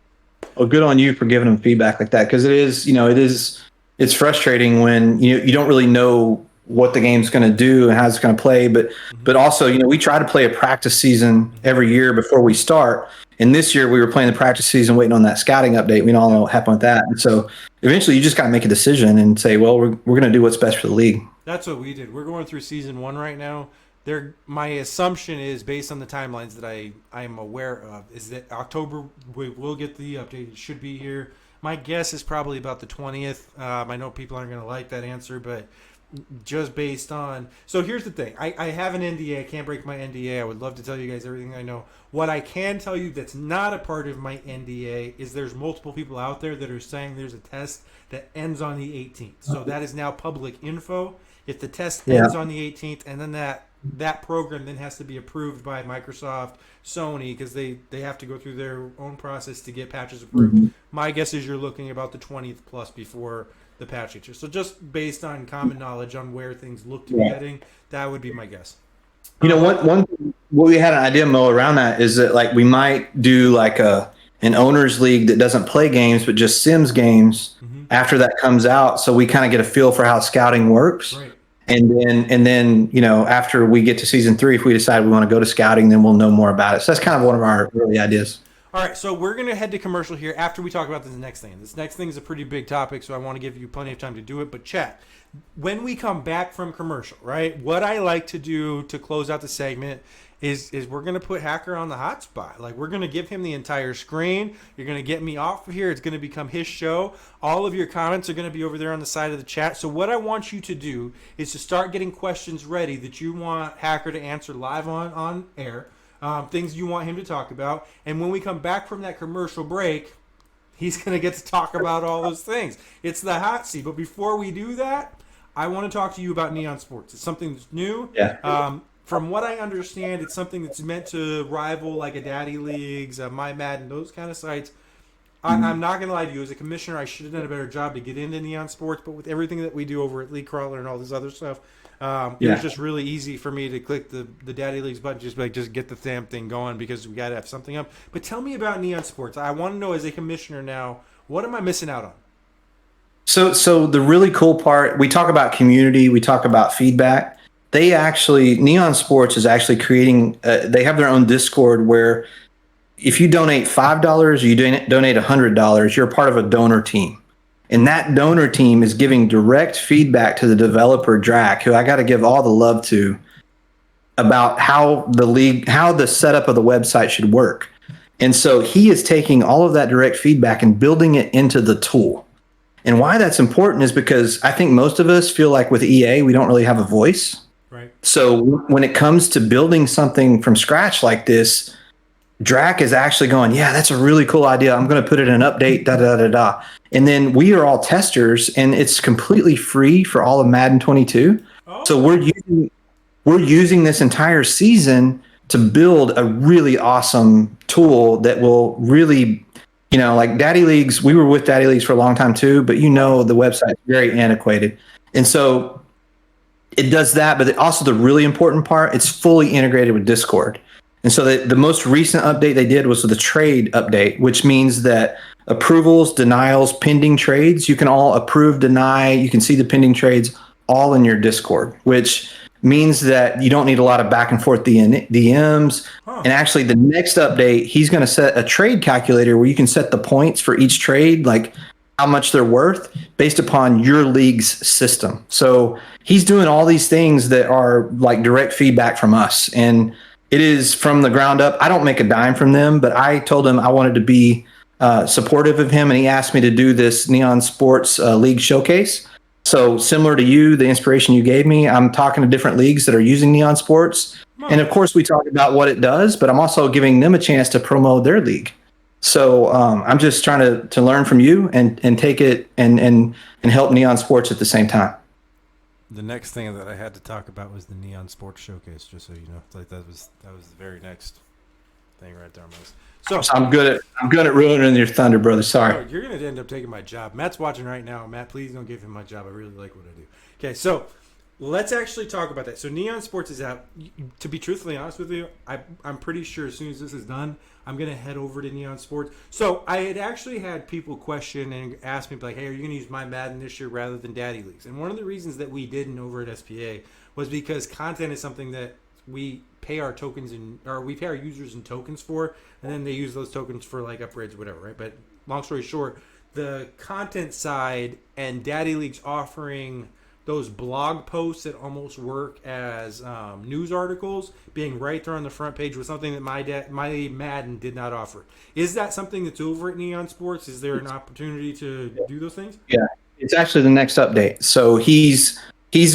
Well, good on you for giving them feedback like that, because it is, it's frustrating when you don't really know what the game's going to do and how it's going to play. But also, we try to play a practice season every year before we start. And this year we were playing the practice season, waiting on that scouting update. We all know what happened with that. And so eventually you just got to make a decision and say, well, we're going to do what's best for the league. That's what we did. We're going through season 1 right now. My assumption is, based on the timelines that I'm aware of, is that October we will get the update. It should be here. My guess is probably about the 20th. I know people aren't going to like that answer, but just based on. So here's the thing. I have an NDA. I can't break my NDA. I would love to tell you guys everything I know. What I can tell you that's not a part of my NDA is there's multiple people out there that are saying there's a test that ends on the 18th. So that is now public info. If the test ends on the 18th, and then that program then has to be approved by Microsoft, Sony, because they have to go through their own process to get patches approved. My guess is you're looking about the 20th plus before the patch feature. So just based on common knowledge on where things look to be heading, that would be my guess. You know, what we had an idea, Mo, around that is that like we might do like an owners league that doesn't play games but just sims games after that comes out, so we kind of get a feel for how scouting works. Right. And then you know, after we get to season 3, if we decide we want to go to scouting, then we'll know more about it. So that's kind of one of our early ideas. All right, so we're going to head to commercial here after we talk about this next thing. This next thing is a pretty big topic, so I want to give you plenty of time to do it. But chat, when we come back from commercial, right, what I like to do to close out the segment is we're going to put Hacker on the hot spot. Like, we're going to give him the entire screen. You're going to get me off of here. It's going to become his show. All of your comments are going to be over there on the side of the chat. So what I want you to do is to start getting questions ready that you want Hacker to answer live on air. Things you want him to talk about. And when we come back from that commercial break, he's going to get to talk about all those things. It's the hot seat. But before we do that, I want to talk to you about Neon Sports. It's something that's new. Yeah. From what I understand, it's something that's meant to rival like a Daddy Leagues, My Madden, those kind of sites. I'm not going to lie to you. As a commissioner, I should have done a better job to get into Neon Sports. But with everything that we do over at League Crawler and all this other stuff, it was just really easy for me to click the Daddy Leagues button, just get the damn thing going because we got to have something up. But tell me about Neon Sports. I want to know, as a commissioner now, what am I missing out on? So the really cool part, we talk about community, we talk about feedback. Neon Sports is actually creating, they have their own Discord where if you donate $5 or you donate $100, you're part of a donor team. And that donor team is giving direct feedback to the developer, Drac, who I got to give all the love to, about how the setup of the website should work. And so he is taking all of that direct feedback and building it into the tool. And why that's important is because I think most of us feel like with EA, we don't really have a voice. Right. So when it comes to building something from scratch like this, Drac is actually going, yeah, that's a really cool idea. I'm going to put it in an update, da-da-da-da. And then we are all testers, and it's completely free for all of Madden 22. Oh. So we're using this entire season to build a really awesome tool that will really, you know, like Daddy Leagues, we were with Daddy Leagues for a long time too, but you know the website's very antiquated. And so it does that, but also the really important part, it's fully integrated with Discord. And so the most recent update they did was the trade update, which means that approvals, denials, pending trades, you can all approve, deny, you can see the pending trades all in your Discord, which means that you don't need a lot of back and forth DMs. And actually the next update, he's going to set a trade calculator where you can set the points for each trade, like how much they're worth based upon your league's system. So he's doing all these things that are like direct feedback from us. And it is from the ground up. I don't make a dime from them, but I told him I wanted to be supportive of him. And he asked me to do this Neon Sports League showcase. So similar to you, the inspiration you gave me, I'm talking to different leagues that are using Neon Sports. And of course we talk about what it does, but I'm also giving them a chance to promote their league. So I'm just trying to learn from you and take it and help Neon Sports at the same time. The next thing that I had to talk about was the Neon Sports Showcase, just so you know. Like that was the very next thing right there, almost. So I'm good at ruining your thunder, brother. Sorry. Oh, you're gonna end up taking my job. Matt's watching right now. Matt, please don't give him my job. I really like what I do. Okay, so let's actually talk about that. So Neon Sports is out. To be truthfully honest with you, I'm pretty sure as soon as this is done, I'm going to head over to Neon Sports. So I had actually had people question and ask me, like, hey, are you going to use My Madden this year rather than Daddy Leagues? And one of the reasons that we didn't over at SPA was because content is something that we pay our tokens or we pay our users in tokens for, and then they use those tokens for like upgrades or whatever, right? But long story short, the content side and Daddy Leagues offering those blog posts that almost work as news articles being right there on the front page was something that my Madden did not offer. Is that something that's over at Neon Sports? Is there an opportunity to do those things? Yeah, it's actually the next update. So he's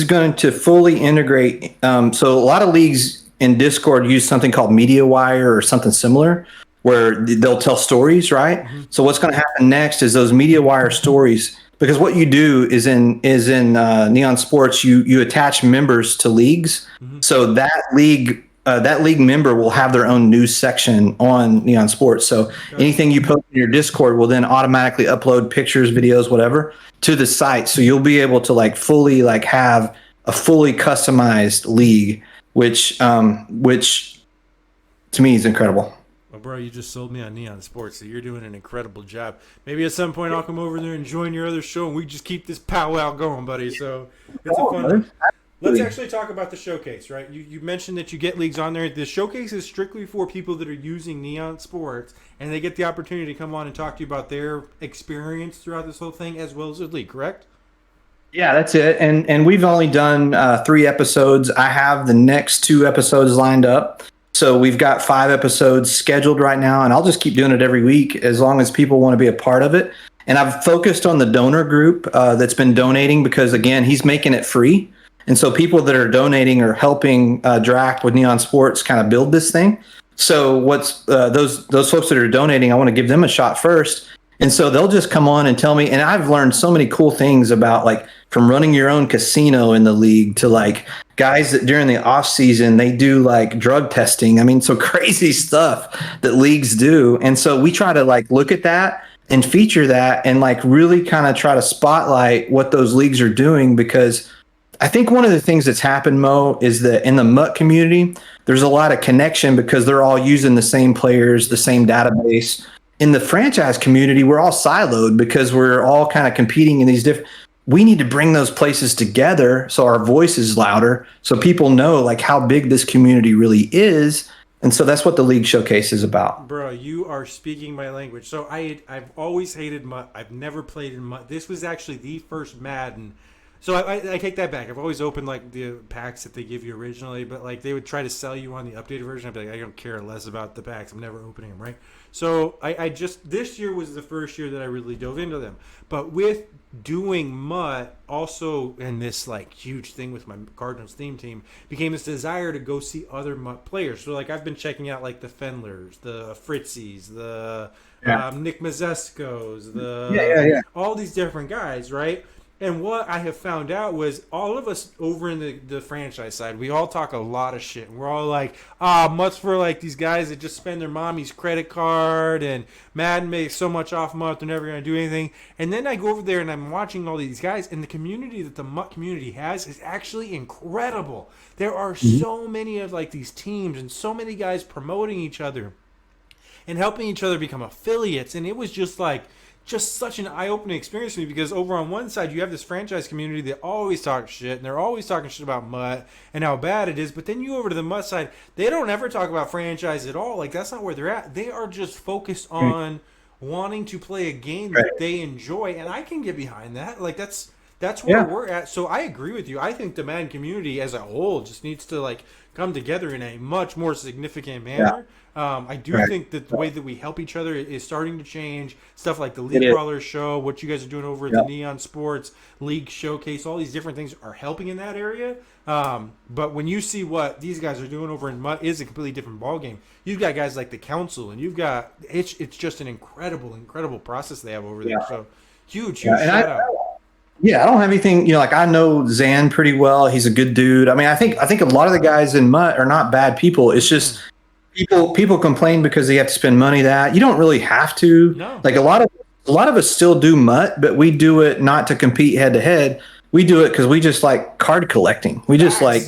going to fully integrate. So a lot of leagues in Discord use something called MediaWire or something similar, where they'll tell stories, right? Mm-hmm. So what's going to happen next is those MediaWire stories, because what you do is in Neon Sports, you attach members to leagues. Mm-hmm. So that league member will have their own news section on Neon Sports. So anything you post in your Discord will then automatically upload pictures, videos, whatever, to the site. So you'll be able to like fully like have a fully customized league, which to me is incredible. Well, bro, you just sold me on Neon Sports, so you're doing an incredible job. Maybe at some point I'll come over there and join your other show, and we just keep this powwow going, buddy. So it's a fun one. Let's actually talk about the showcase, right? You mentioned that you get leagues on there. The showcase is strictly for people that are using Neon Sports, and they get the opportunity to come on and talk to you about their experience throughout this whole thing, as well as the league, correct? Yeah, that's it. And we've only done 3 episodes. I have the next 2 episodes lined up. So we've got 5 episodes scheduled right now, and I'll just keep doing it every week as long as people want to be a part of it. And I've focused on the donor group that's been donating because, again, he's making it free. And so people that are donating are helping Dract with Neon Sports kind of build this thing. So what's those folks that are donating, I want to give them a shot first. And so they'll just come on and tell me. And I've learned so many cool things about like from running your own casino in the league to like guys that during the off season, they do like drug testing. I mean, so crazy stuff that leagues do. And so we try to like look at that and feature that and like really kind of try to spotlight what those leagues are doing, because I think one of the things that's happened, Mo, is that in the MUT community, there's a lot of connection because they're all using the same players, the same database. In the franchise community, we're all siloed because we're all kind of competing in these different. We need to bring those places together so our voice is louder, so people know like how big this community really is. And so that's what the League Showcase is about. Bro, you are speaking my language. So I've always hated MUT. I've never played in MUT. This was actually the first Madden. So I take that back. I've always opened like the packs that they give you originally, but like they would try to sell you on the updated version. I'd be like, I don't care less about the packs. I'm never opening them, right? So I just, this year was the first year that I really dove into them. But with doing MUT also, and this like huge thing with my Cardinals theme team, became this desire to go see other MUT players. So like I've been checking out like the Fendlers, the Fritzies, the Nick Mazzescos, all these different guys, right? And what I have found out was all of us over in the franchise side, we all talk a lot of shit. We're all like, MUT's for like these guys that just spend their mommy's credit card, and Madden makes so much off MUT, they're never going to do anything. And then I go over there and I'm watching all these guys, and the community that the MUT community has is actually incredible. There are so many of like these teams and so many guys promoting each other and helping each other become affiliates. And it was just such an eye-opening experience for me, because over on one side you have this franchise community that always talks shit, and they're always talking shit about MUT and how bad it is, but then you over to the MUT side, they don't ever talk about franchise at all. Like, that's not where they're at. They are just focused on wanting to play a game that they enjoy, and I can get behind that. Like, that's where we're at. So I agree with you. I think the Madden community as a whole just needs to like come together in a much more significant manner. I do think that the way that we help each other is starting to change. Stuff like the League Crawler show, what you guys are doing over at the Neon Sports League Showcase, all these different things are helping in that area. But when you see what these guys are doing over in MUT is a completely different ballgame. You've got guys like the Council, and you've got it's just an incredible process they have over there. So huge shout out. Yeah, I don't have anything, like I know Zan pretty well. He's a good dude. I mean, I think a lot of the guys in MUT are not bad people. It's just people complain because they have to spend money that you don't really have to. No. Like a lot of us still do MUT, but we do it not to compete head to head. We do it because we just like card collecting. We just like,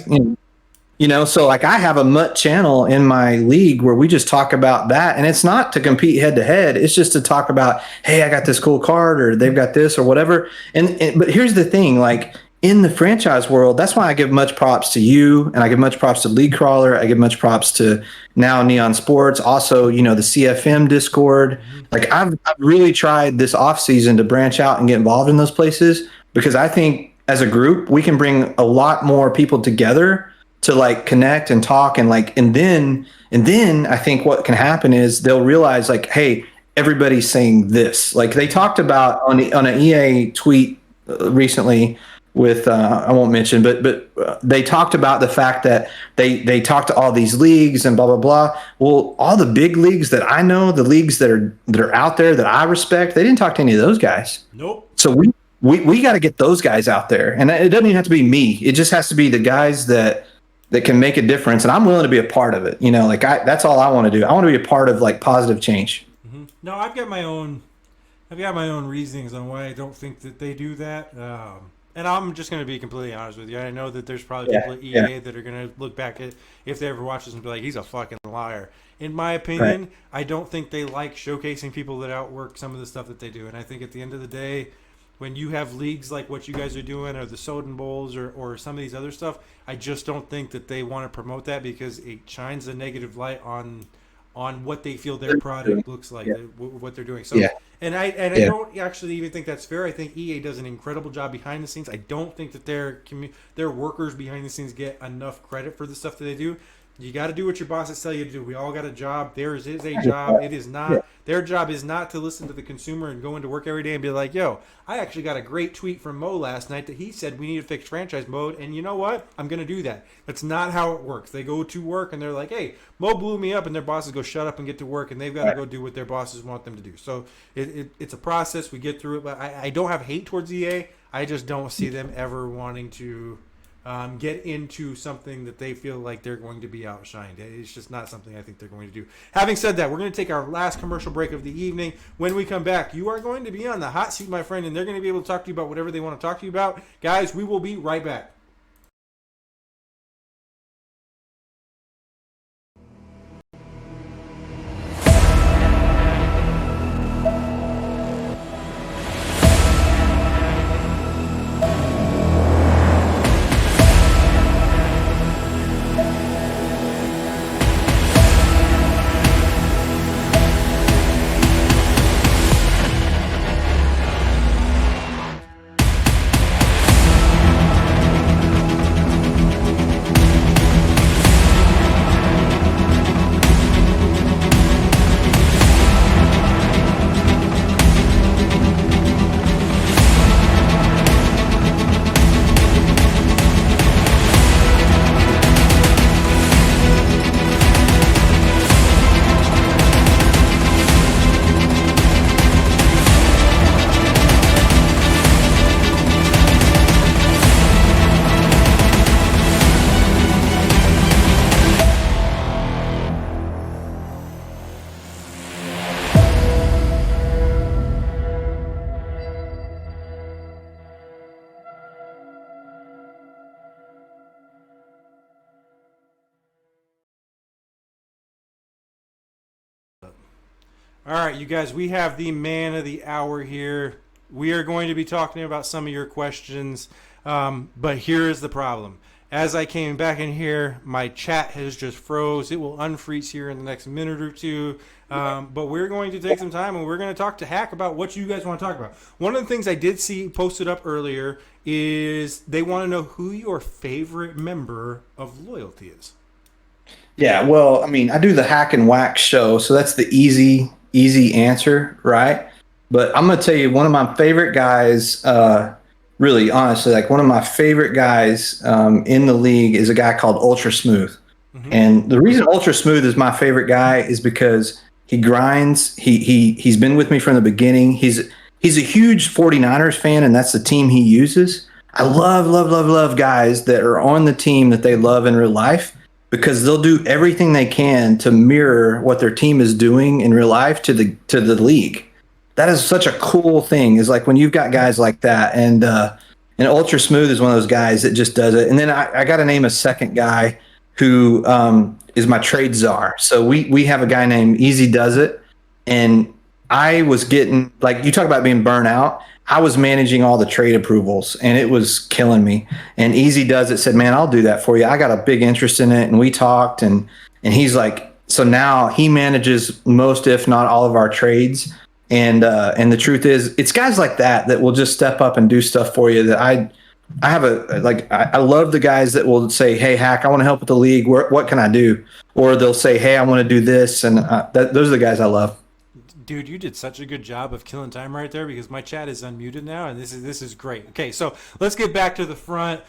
so like I have a MUT channel in my league where we just talk about that, and it's not to compete head to head. It's just to talk about, hey, I got this cool card, or they've got this or whatever. But here's the thing, like in the franchise world, that's why I give much props to you, and I give much props to League Crawler. I give much props to now Neon Sports, also, the CFM Discord. Like I've really tried this off season to branch out and get involved in those places, because I think as a group, we can bring a lot more people together to like connect and talk and like, and then I think what can happen is they'll realize like, hey, everybody's saying this. Like they talked about on an EA tweet recently with I won't mention, but they talked about the fact that they talked to all these leagues and blah blah blah. Well, all the big leagues that I know, the leagues that are out there that I respect, they didn't talk to any of those guys. Nope. So we got to get those guys out there, and it doesn't even have to be me. It just has to be the guys that can make a difference, and I'm willing to be a part of it. You know, like that's all I want to do. I want to be a part of like positive change. Mm-hmm. No, I've got my own reasonings on why I don't think that they do that. And I'm just going to be completely honest with you. I know that there's probably people at EA that are going to look back at if they ever watch this and be like, he's a fucking liar. In my opinion, I don't think they like showcasing people that outwork some of the stuff that they do. And I think at the end of the day, when you have leagues like what you guys are doing or the Soden Bowls or some of these other stuff, I just don't think that they want to promote that because it shines a negative light on what they feel their product looks like, what they're doing. So, and I don't actually even think that's fair. I think EA does an incredible job behind the scenes. I don't think that their workers behind the scenes get enough credit for the stuff that they do. You got to do what your bosses tell you to do. We all got a job. Theirs is a job. It is not. Their job is not to listen to the consumer and go into work every day and be like, yo, I actually got a great tweet from Mo last night that he said we need to fix franchise mode. And you know what? I'm going to do that. That's not how it works. They go to work and they're like, hey, Mo blew me up. And their bosses go, shut up and get to work. And they've got to go do what their bosses want them to do. So it's a process. We get through it. But I don't have hate towards EA. I just don't see them ever wanting to get into something that they feel like they're going to be outshined. It's just not something I think they're going to do. Having said that, we're going to take our last commercial break of the evening. When we come back, you are going to be on the hot seat, my friend, and they're going to be able to talk to you about whatever they want to talk to you about. Guys, we will be right back. All right, you guys, we have the man of the hour here. We are going to be talking about some of your questions, but here is the problem. As I came back in here, my chat has just froze. It will unfreeze here in the next minute or two, but we're going to take some time and we're going to talk to Hack about what you guys want to talk about. One of the things I did see posted up earlier is they want to know who your favorite member of Loyalty is. Yeah, well, I mean, I do the Hack and Whack show, so that's the easy answer, right? But I'm gonna tell you, one of my favorite guys, really honestly, like one of my favorite guys in the league is a guy called Ultra Smooth. Mm-hmm. And the reason Ultra Smooth is my favorite guy is because he grinds. He's been with me from the beginning. He's a huge 49ers fan, and that's the team he uses. I love guys that are on the team that they love in real life, because they'll do everything they can to mirror what their team is doing in real life to the league. That is such a cool thing, is like when you've got guys like that, and Ultra Smooth is one of those guys that just does it. And then I got to name a second guy who is my trade czar. So we have a guy named Easy Does It, and I was getting, like, you talk about being burnt out. I was managing all the trade approvals, and it was killing me. And Easy Does It said, man, I'll do that for you. I got a big interest in it. And we talked, and he's like, so now he manages most, if not all, of our trades. And the truth is, it's guys like that will just step up and do stuff for you that I have I love the guys that will say, "Hey, Hack, I want to help with the league. What can I do?" Or they'll say, "Hey, I want to do this," and those are the guys I love. Dude, you did such a good job of killing time right there because my chat is unmuted now, and this is great. Okay, so let's get back to the front.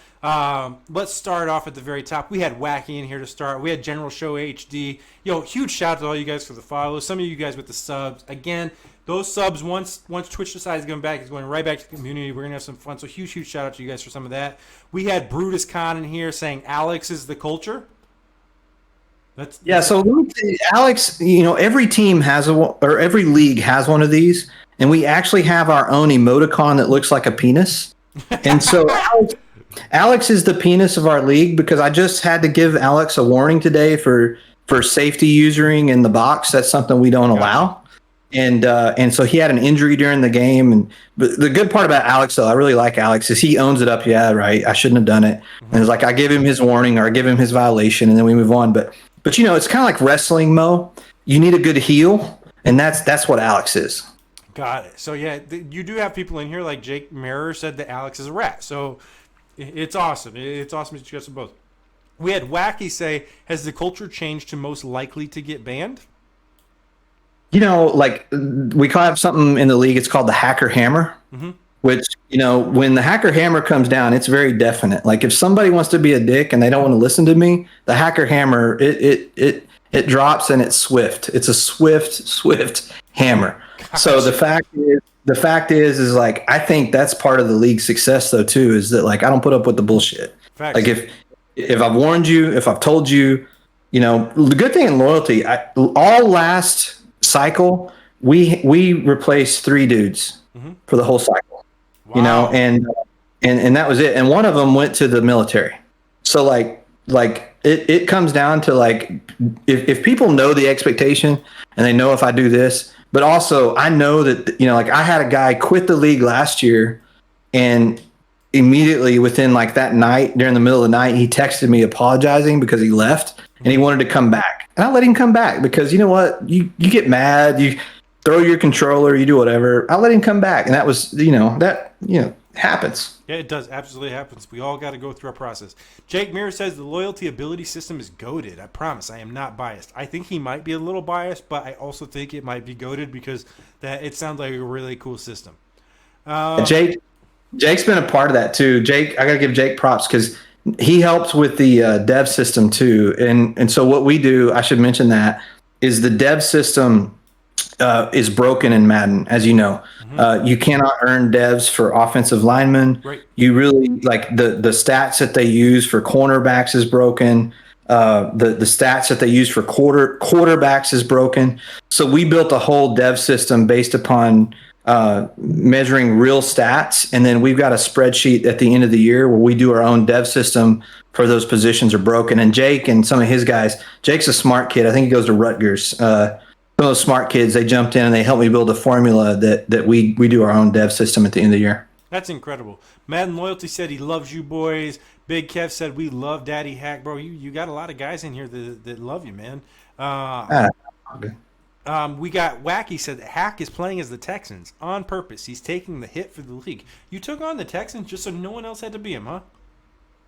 Let's start off at the very top. We had Wacky in here to start. We had General Show HD. Yo, huge shout out to all you guys for the follows. Some of you guys with the subs. Again, those subs once Twitch decides to come back is going right back to the community. We're gonna have some fun. So huge shout out to you guys for some of that. We had Brutus Khan in here saying Alex is the culture. Yeah, so let me tell you, Alex, every team has or every league has one of these, and we actually have our own emoticon that looks like a penis. And so Alex is the penis of our league because I just had to give Alex a warning today for safety usering in the box. That's something we don't allow. And so he had an injury during the game. But the good part about Alex, though, I really like Alex, is he owns it up. Yeah, right. I shouldn't have done it. And it's like I give him his warning or I give him his violation, and then we move on. But it's kind of like wrestling, Mo. You need a good heel, and that's what Alex is. Got it. So yeah, you do have people in here like Jake Mirror said that Alex is a rat. So it's awesome. It's awesome that you got them both. We had Wacky say, has the culture changed to most likely to get banned? Like we have something in the league. It's called the Hacker Hammer, which, when the Hacker Hammer comes down, it's very definite. Like if somebody wants to be a dick and they don't want to listen to me, the Hacker Hammer, it drops and it's swift. It's a swift hammer. Gotcha. So the fact is like, I think that's part of the league's success though, too, is that like, I don't put up with the bullshit. Facts. Like if I've warned you, if I've told you, the good thing in loyalty, all last cycle, we replaced 3 dudes for the whole cycle. Wow. And that was it. And one of them went to the military. So like it comes down to like, if people know the expectation and they know if I do this, but also I know that, like I had a guy quit the league last year, and immediately within like that night, during the middle of the night, he texted me apologizing because he left and he wanted to come back. And I let him come back because you know what? You get mad, you throw your controller, you do whatever. I let him come back. And that was, happens. Yeah, it does. Absolutely happens. We all got to go through our process. Jake Mirror says the loyalty ability system is goated. I promise I am not biased. I think he might be a little biased, but I also think it might be goated because it sounds like a really cool system. Jake's been a part of that too. Jake, I got to give Jake props because he helps with the dev system too. And so what we do, I should mention that, is the dev system is broken in Madden, as you know. You cannot earn devs for offensive linemen. Right. You really like the stats that they use for cornerbacks is broken. The stats that they use for quarterbacks is broken. So we built a whole dev system based upon measuring real stats, and then we've got a spreadsheet at the end of the year where we do our own dev system for those positions are broken. And Jake and some of his guys, Jake's a smart kid. I think he goes to Rutgers. Some of those smart kids, they jumped in and they helped me build a formula that we do our own dev system at the end of the year. That's incredible. Madden Loyalty said he loves you boys. Big Kev said we love Daddy Hack, bro. You got a lot of guys in here that love you, man. We got Wacky said that Hack is playing as the Texans on purpose. He's taking the hit for the league. You took on the Texans just so no one else had to be him, huh?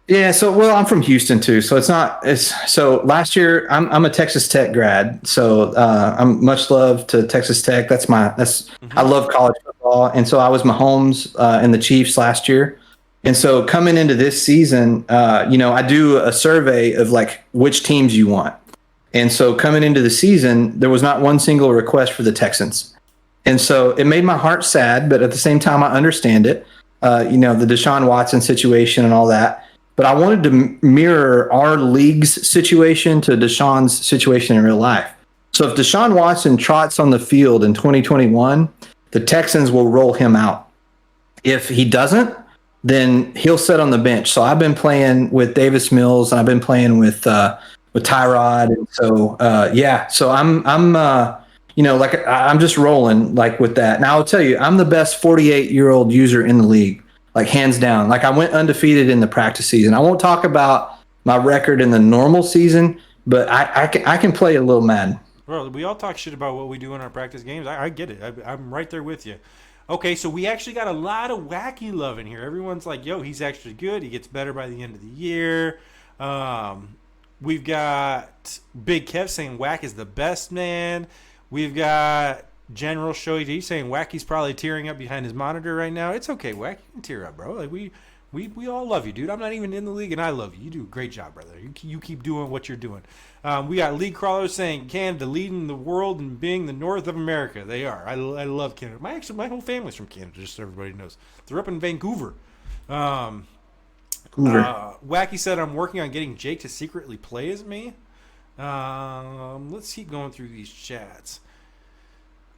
Yeah, I'm from Houston too, so so last year I'm a Texas Tech grad, so I'm much love to Texas Tech. I love college football, and so I was Mahomes and the Chiefs last year, and so coming into this season, I do a survey of like which teams you want, and so coming into the season there was not one single request for the Texans, and so it made my heart sad, but at the same time I understand it, the Deshaun Watson situation and all that. But I wanted to mirror our league's situation to Deshaun's situation in real life. So if Deshaun Watson trots on the field in 2021, the Texans will roll him out. If he doesn't, then he'll sit on the bench. So I've been playing with Davis Mills and I've been playing with Tyrod. And so, so I'm just rolling like with that. Now I'll tell you, I'm the best 48-year-old user in the league. Like hands down. Like I went undefeated in the practice season. I won't talk about my record in the normal season, but I can play a little Madden. Bro, we all talk shit about what we do in our practice games. I get it. I'm right there with you. Okay, so we actually got a lot of wacky love in here. Everyone's like, yo, he's actually good. He gets better by the end of the year. Um, we've got Big Kev saying Wack is the best man. We've got General Shoei D saying Wacky's probably tearing up behind his monitor right now. It's okay, Wack. You can tear up, bro. Like we all love you, dude. I'm not even in the league, and I love you. You do a great job, brother. You keep doing what you're doing. We got league crawlers saying Canada leading the world and being the north of America. They are. I love Canada. My whole family's from Canada, just so everybody knows. They're up in Vancouver. Wacky said, I'm working on getting Jake to secretly play as me. Let's keep going through these chats.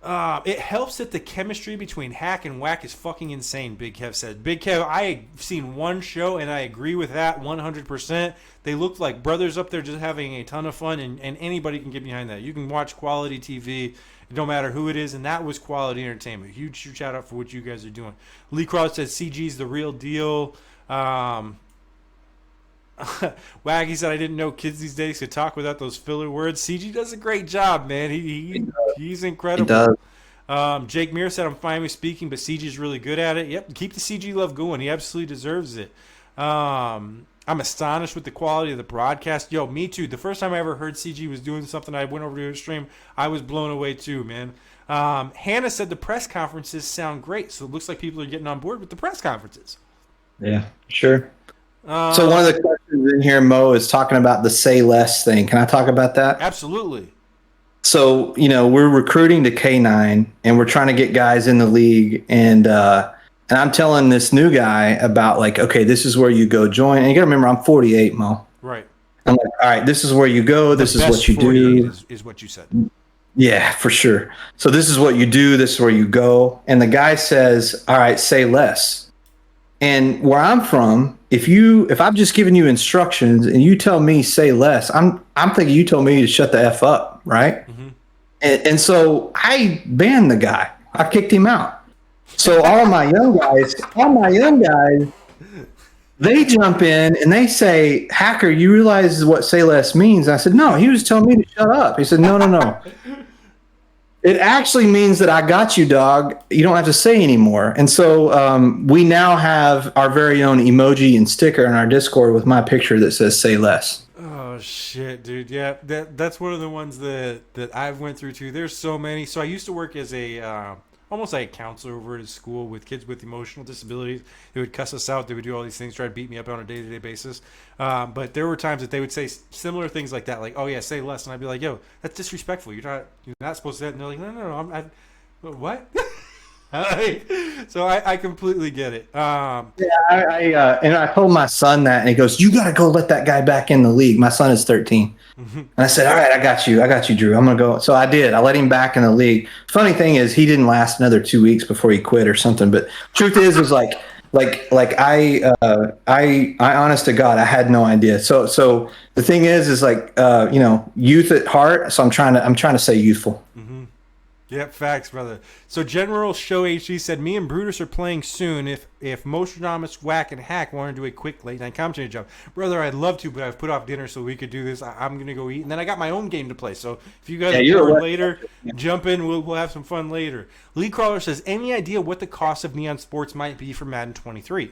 It helps that the chemistry between Hack and Wack is fucking insane, Big Kev said. Big Kev, I've seen one show, and I agree with that 100%. They looked like brothers up there just having a ton of fun, and anybody can get behind that. You can watch quality TV, no matter who it is, and that was quality entertainment. Huge shout out for what you guys are doing. Lee Cross said CG's the real deal. Waggy said, I didn't know kids these days could talk without those filler words. CG does a great job, man. He's incredible. He does. Jake Muir said, I'm fine with speaking, but CG's really good at it. Yep, keep the CG love going. He absolutely deserves it. I'm astonished with the quality of the broadcast. Yo, me too. The first time I ever heard CG was doing something, I went over to his stream. I was blown away too, man. Hannah said the press conferences sound great, so it looks like people are getting on board with the press conferences. Yeah, sure. So one of the questions in here, Mo, is talking about the say less thing. Can I talk about that? Absolutely. So, we're recruiting to K9 and we're trying to get guys in the league. And I'm telling this new guy about like, okay, this is where you go join. And you got to remember, I'm 48, Mo. Right. I'm like, all right, this is where you go. This is what you do. Is what you said. Yeah, for sure. So this is what you do. This is where you go. And the guy says, all right, say less. And where I'm from, if I've just given you instructions and you tell me say less, I'm thinking you told me to shut the F up, right? Mm-hmm. And so I banned the guy. I kicked him out. So all my young guys, they jump in and they say, Hacker, you realize what say less means? I said, no, he was telling me to shut up. He said, no. It actually means that I got you, dog. You don't have to say anymore. And so we now have our very own emoji and sticker in our Discord with my picture that says say less. Oh, shit, dude. Yeah, that's one of the ones that I've went through, too. There's so many. So I used to work as a almost like a counselor over at a school with kids with emotional disabilities. They would cuss us out. They would do all these things, try to beat me up on a day-to-day basis. But there were times that they would say similar things like that, like, oh, yeah, say less. And I'd be like, yo, that's disrespectful. You're not supposed to do that. And they're like, no, what? So I completely get it. Yeah, and I told my son that, and he goes, you got to go let that guy back in the league. My son is 13. Mm-hmm. And I said, all right, I got you, Drew. I'm going to go. So I did. I let him back in the league. Funny thing is, he didn't last another 2 weeks before he quit or something. But truth is I honest to God, I had no idea. So the thing is like, youth at heart. So I'm trying to say youthful. Mm-hmm. Yep, facts, brother. So General Show HG said, me and Brutus are playing soon. If Motionomus, Whack, and Hack want to do a quick late night commentary job. Brother, I'd love to, but I've put off dinner so we could do this. I'm going to go eat. And then I got my own game to play. So if you guys are bored later, jump in. We'll have some fun later. Lee Crawler says, any idea what the cost of Neon Sports might be for Madden 23?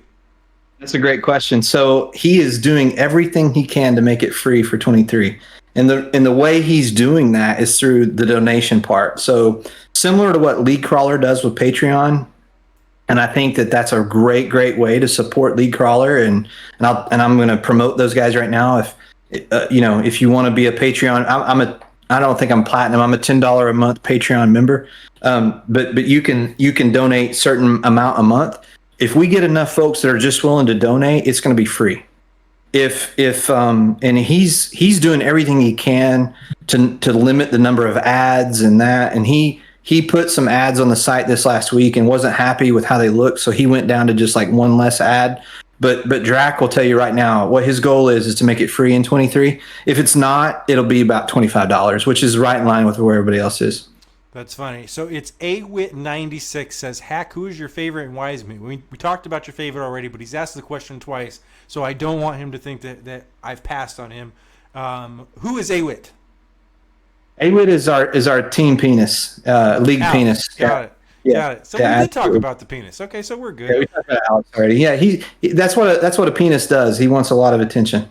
That's a great question. So he is doing everything he can to make it free for 23. And the way he's doing that is through the donation part. So similar to what League Crawler does with Patreon, and I think that that's a great way to support League Crawler. And I'm going to promote those guys right now. If you want to be a Patreon, I don't think I'm platinum. I'm a $10 a month Patreon member. But you can donate certain amount a month. If we get enough folks that are just willing to donate, it's going to be free. And he's doing everything he can to limit the number of ads and that, and he put some ads on the site this last week and wasn't happy with how they looked, so he went down to just like one less ad. But Drac will tell you right now what his goal is to make it free in 23. If it's not, it'll be about $25, which is right in line with where everybody else is. That's funny. So it's AWIT96 says, Hack, who is your favorite and why is me? We talked about your favorite already, but he's asked the question twice, so I don't want him to think that I've passed on him. Who is AWIT? AWIT is our team penis, league penis. Got it. Yeah, Got it. So yeah, we did talk absolutely. about the penis. Okay, so we're Yeah, good. we talked about Alex already. Yeah, that's what a penis does. He wants a lot of attention.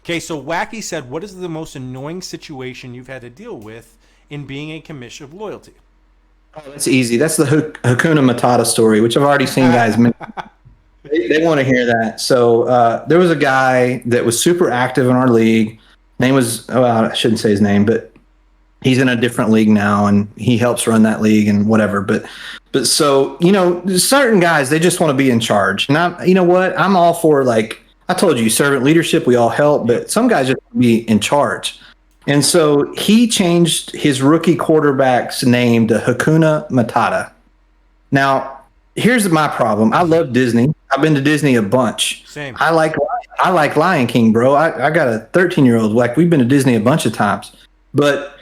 Okay, so Wacky said, what is the most annoying situation you've had to deal with in being a commission of loyalty? Oh, that's easy. That's the Hakuna Matata story, which I've already seen guys. They want to hear that. So there was a guy that was super active in our league. Name was I shouldn't say his name, but he's in a different league now, and he helps run that league and whatever. But so certain guys they just want to be in charge. And you know what? I'm all for like I told you, servant leadership. We all help, but some guys just want to be in charge. And so he changed his rookie quarterback's name to Hakuna Matata. Now, here's my problem. I love Disney. I've been to Disney a bunch. Same. I like Lion King, bro. I got a 13-year-old. Like we've been to Disney a bunch of times. But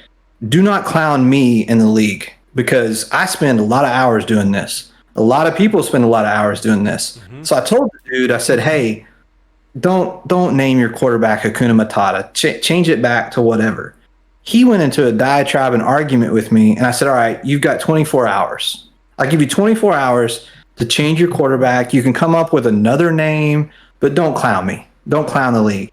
do not clown me in the league because I spend a lot of hours doing this. A lot of people spend a lot of hours doing this. Mm-hmm. So I told the dude, I said, hey, don't name your quarterback Hakuna Matata. Change it back to whatever. He went into a diatribe and argument with me, and I said, all right, you've got 24 hours. I'll give you 24 hours to change your quarterback. You can come up with another name, but don't clown me. Don't clown the league.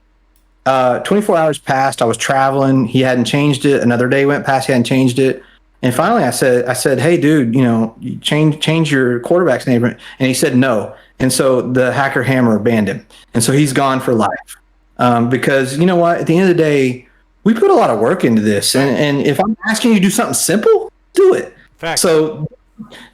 24 hours passed. I was traveling. He hadn't changed it. Another day went past. He hadn't changed it. And finally, I said, hey, dude, you change your quarterback's name. And he said no. And so the hacker hammer banned him. And so he's gone for life. Because you know what? At the end of the day, we put a lot of work into this. And if I'm asking you to do something simple, do it. Fact. So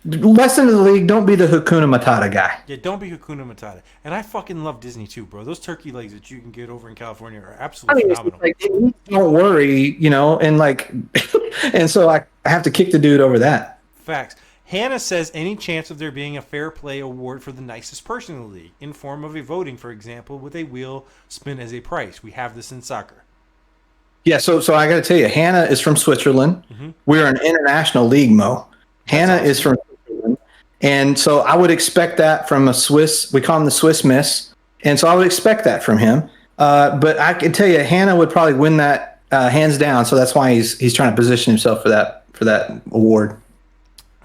lesson to the league, don't be the Hakuna Matata guy. Yeah, don't be Hakuna Matata. And I fucking love Disney too, bro. Those turkey legs that you can get over in California are absolutely phenomenal. Like, don't worry, and like, and so I have to kick the dude over that. Facts. Hannah says, any chance of there being a fair play award for the nicest person in the league, in form of a voting, for example, with a wheel spin as a price? We have this in soccer. Yeah, so I got to tell you, Hannah is from Switzerland. Mm-hmm. We're an international league, Mo. Hannah is from Switzerland. And so I would expect that from a Swiss. We call him the Swiss Miss. And so I would expect that from him. But I can tell you, Hannah would probably win that hands down. So that's why he's trying to position himself for that award.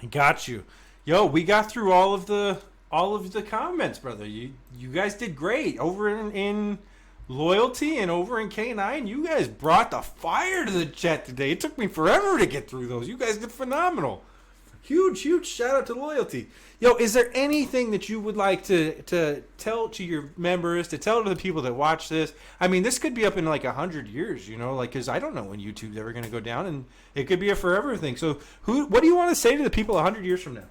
Got you. Yo, we got through all of the comments, brother. You guys did great over in Loyalty and over in K9. You guys brought the fire to the chat today. It took me forever to get through those. You guys did phenomenal. Huge shout out to Loyalty. Yo, is there anything that you would like to tell to your members, to tell to the people that watch this? I mean, this could be up in like 100 years, because I don't know when YouTube's ever going to go down, and it could be a forever thing. So what do you want to say to the people 100 years from now?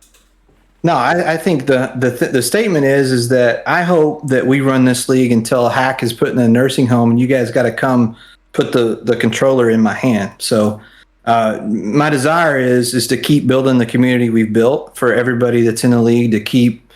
No, I think the statement is that I hope that we run this league until Hack is put in a nursing home, and you guys got to come put the controller in my hand. So my desire is to keep building the community we've built for everybody that's in the league, to keep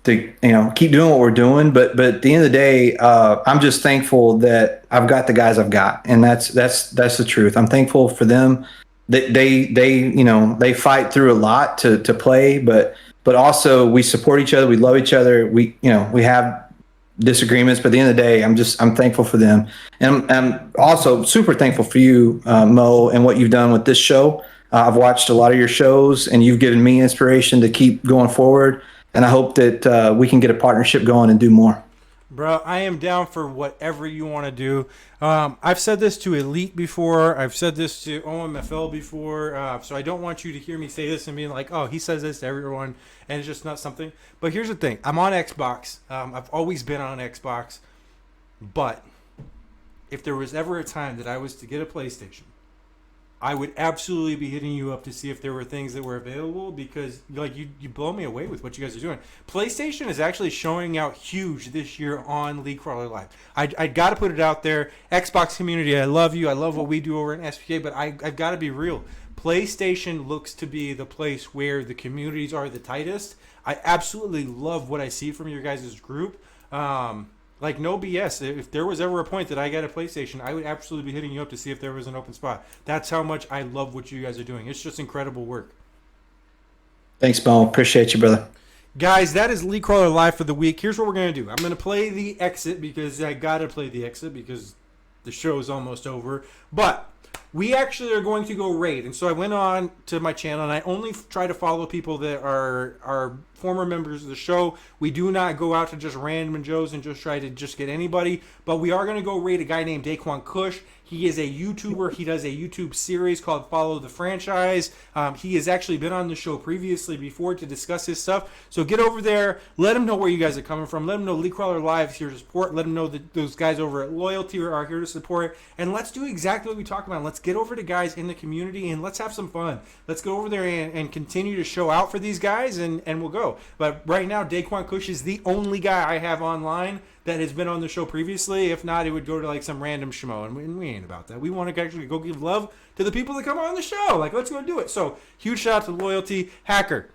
doing what we're doing. But at the end of the day, I'm just thankful that I've got the guys I've got, and that's the truth. I'm thankful for them. They fight through a lot to play, but also we support each other. We love each other. We have disagreements, but at the end of the day, I'm thankful for them. And I'm also super thankful for you, Mo, and what you've done with this show. I've watched a lot of your shows, and you've given me inspiration to keep going forward. And I hope that we can get a partnership going and do more. Bro, I am down for whatever you want to do. I've said this to Elite before. I've said this to OMFL before. So I don't want you to hear me say this and being like, oh, he says this to everyone, and it's just not something. But here's the thing. I'm on Xbox. I've always been on Xbox. But if there was ever a time that I was to get a PlayStation, I would absolutely be hitting you up to see if there were things that were available, because you blow me away with what you guys are doing. PlayStation is actually showing out huge this year on League Crawler Live. I got to put it out there. Xbox community, I love you. I love what we do over in SPK, but I've got to be real. PlayStation looks to be the place where the communities are the tightest. I absolutely love what I see from your guys' group. Like, no BS. If there was ever a point that I got a PlayStation, I would absolutely be hitting you up to see if there was an open spot. That's how much I love what you guys are doing. It's just incredible work. Thanks, Bo. Appreciate you, brother. Guys, that is League Crawler Live for the week. Here's what we're going to do. I'm going to play the exit because I got to play the exit because the show is almost over. But we actually are going to go raid. And so I went on to my channel, and I only try to follow people that are former members of the show. We do not go out to just random Joes and just try to just get anybody, but we are going to go raid a guy named Daquan Cush. He is a YouTuber. He does a YouTube series called Follow the Franchise. He has actually been on the show previously before to discuss his stuff. So get over there. Let him know where you guys are coming from. Let him know League Crawler Live is here to support. Let him know that those guys over at Loyalty are here to support. And let's do exactly what we talked about. Let's get over to guys in the community and let's have some fun. Let's go over there and continue to show out for these guys, and we'll go. But right now, Daquan Cush is the only guy I have online that has been on the show previously. If not, it would go to like some random schmo, and we ain't about that. We want to actually go give love to the people that come on the show. Like, let's go do it. So, huge shout out to Loyalty. Hacker,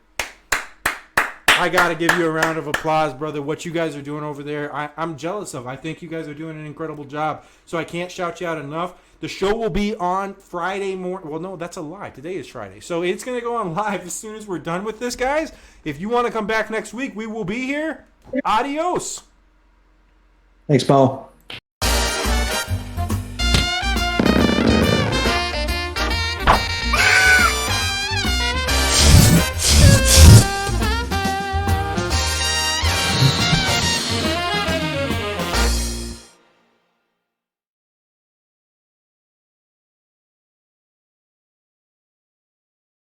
I got to give you a round of applause, brother. What you guys are doing over there, I'm jealous of. I think you guys are doing an incredible job. So, I can't shout you out enough. The show will be on Friday morning. Well, no, that's a lie. Today is Friday. So, it's going to go on live as soon as we're done with this, guys. If you want to come back next week, we will be here. Adios. Thanks, Paul.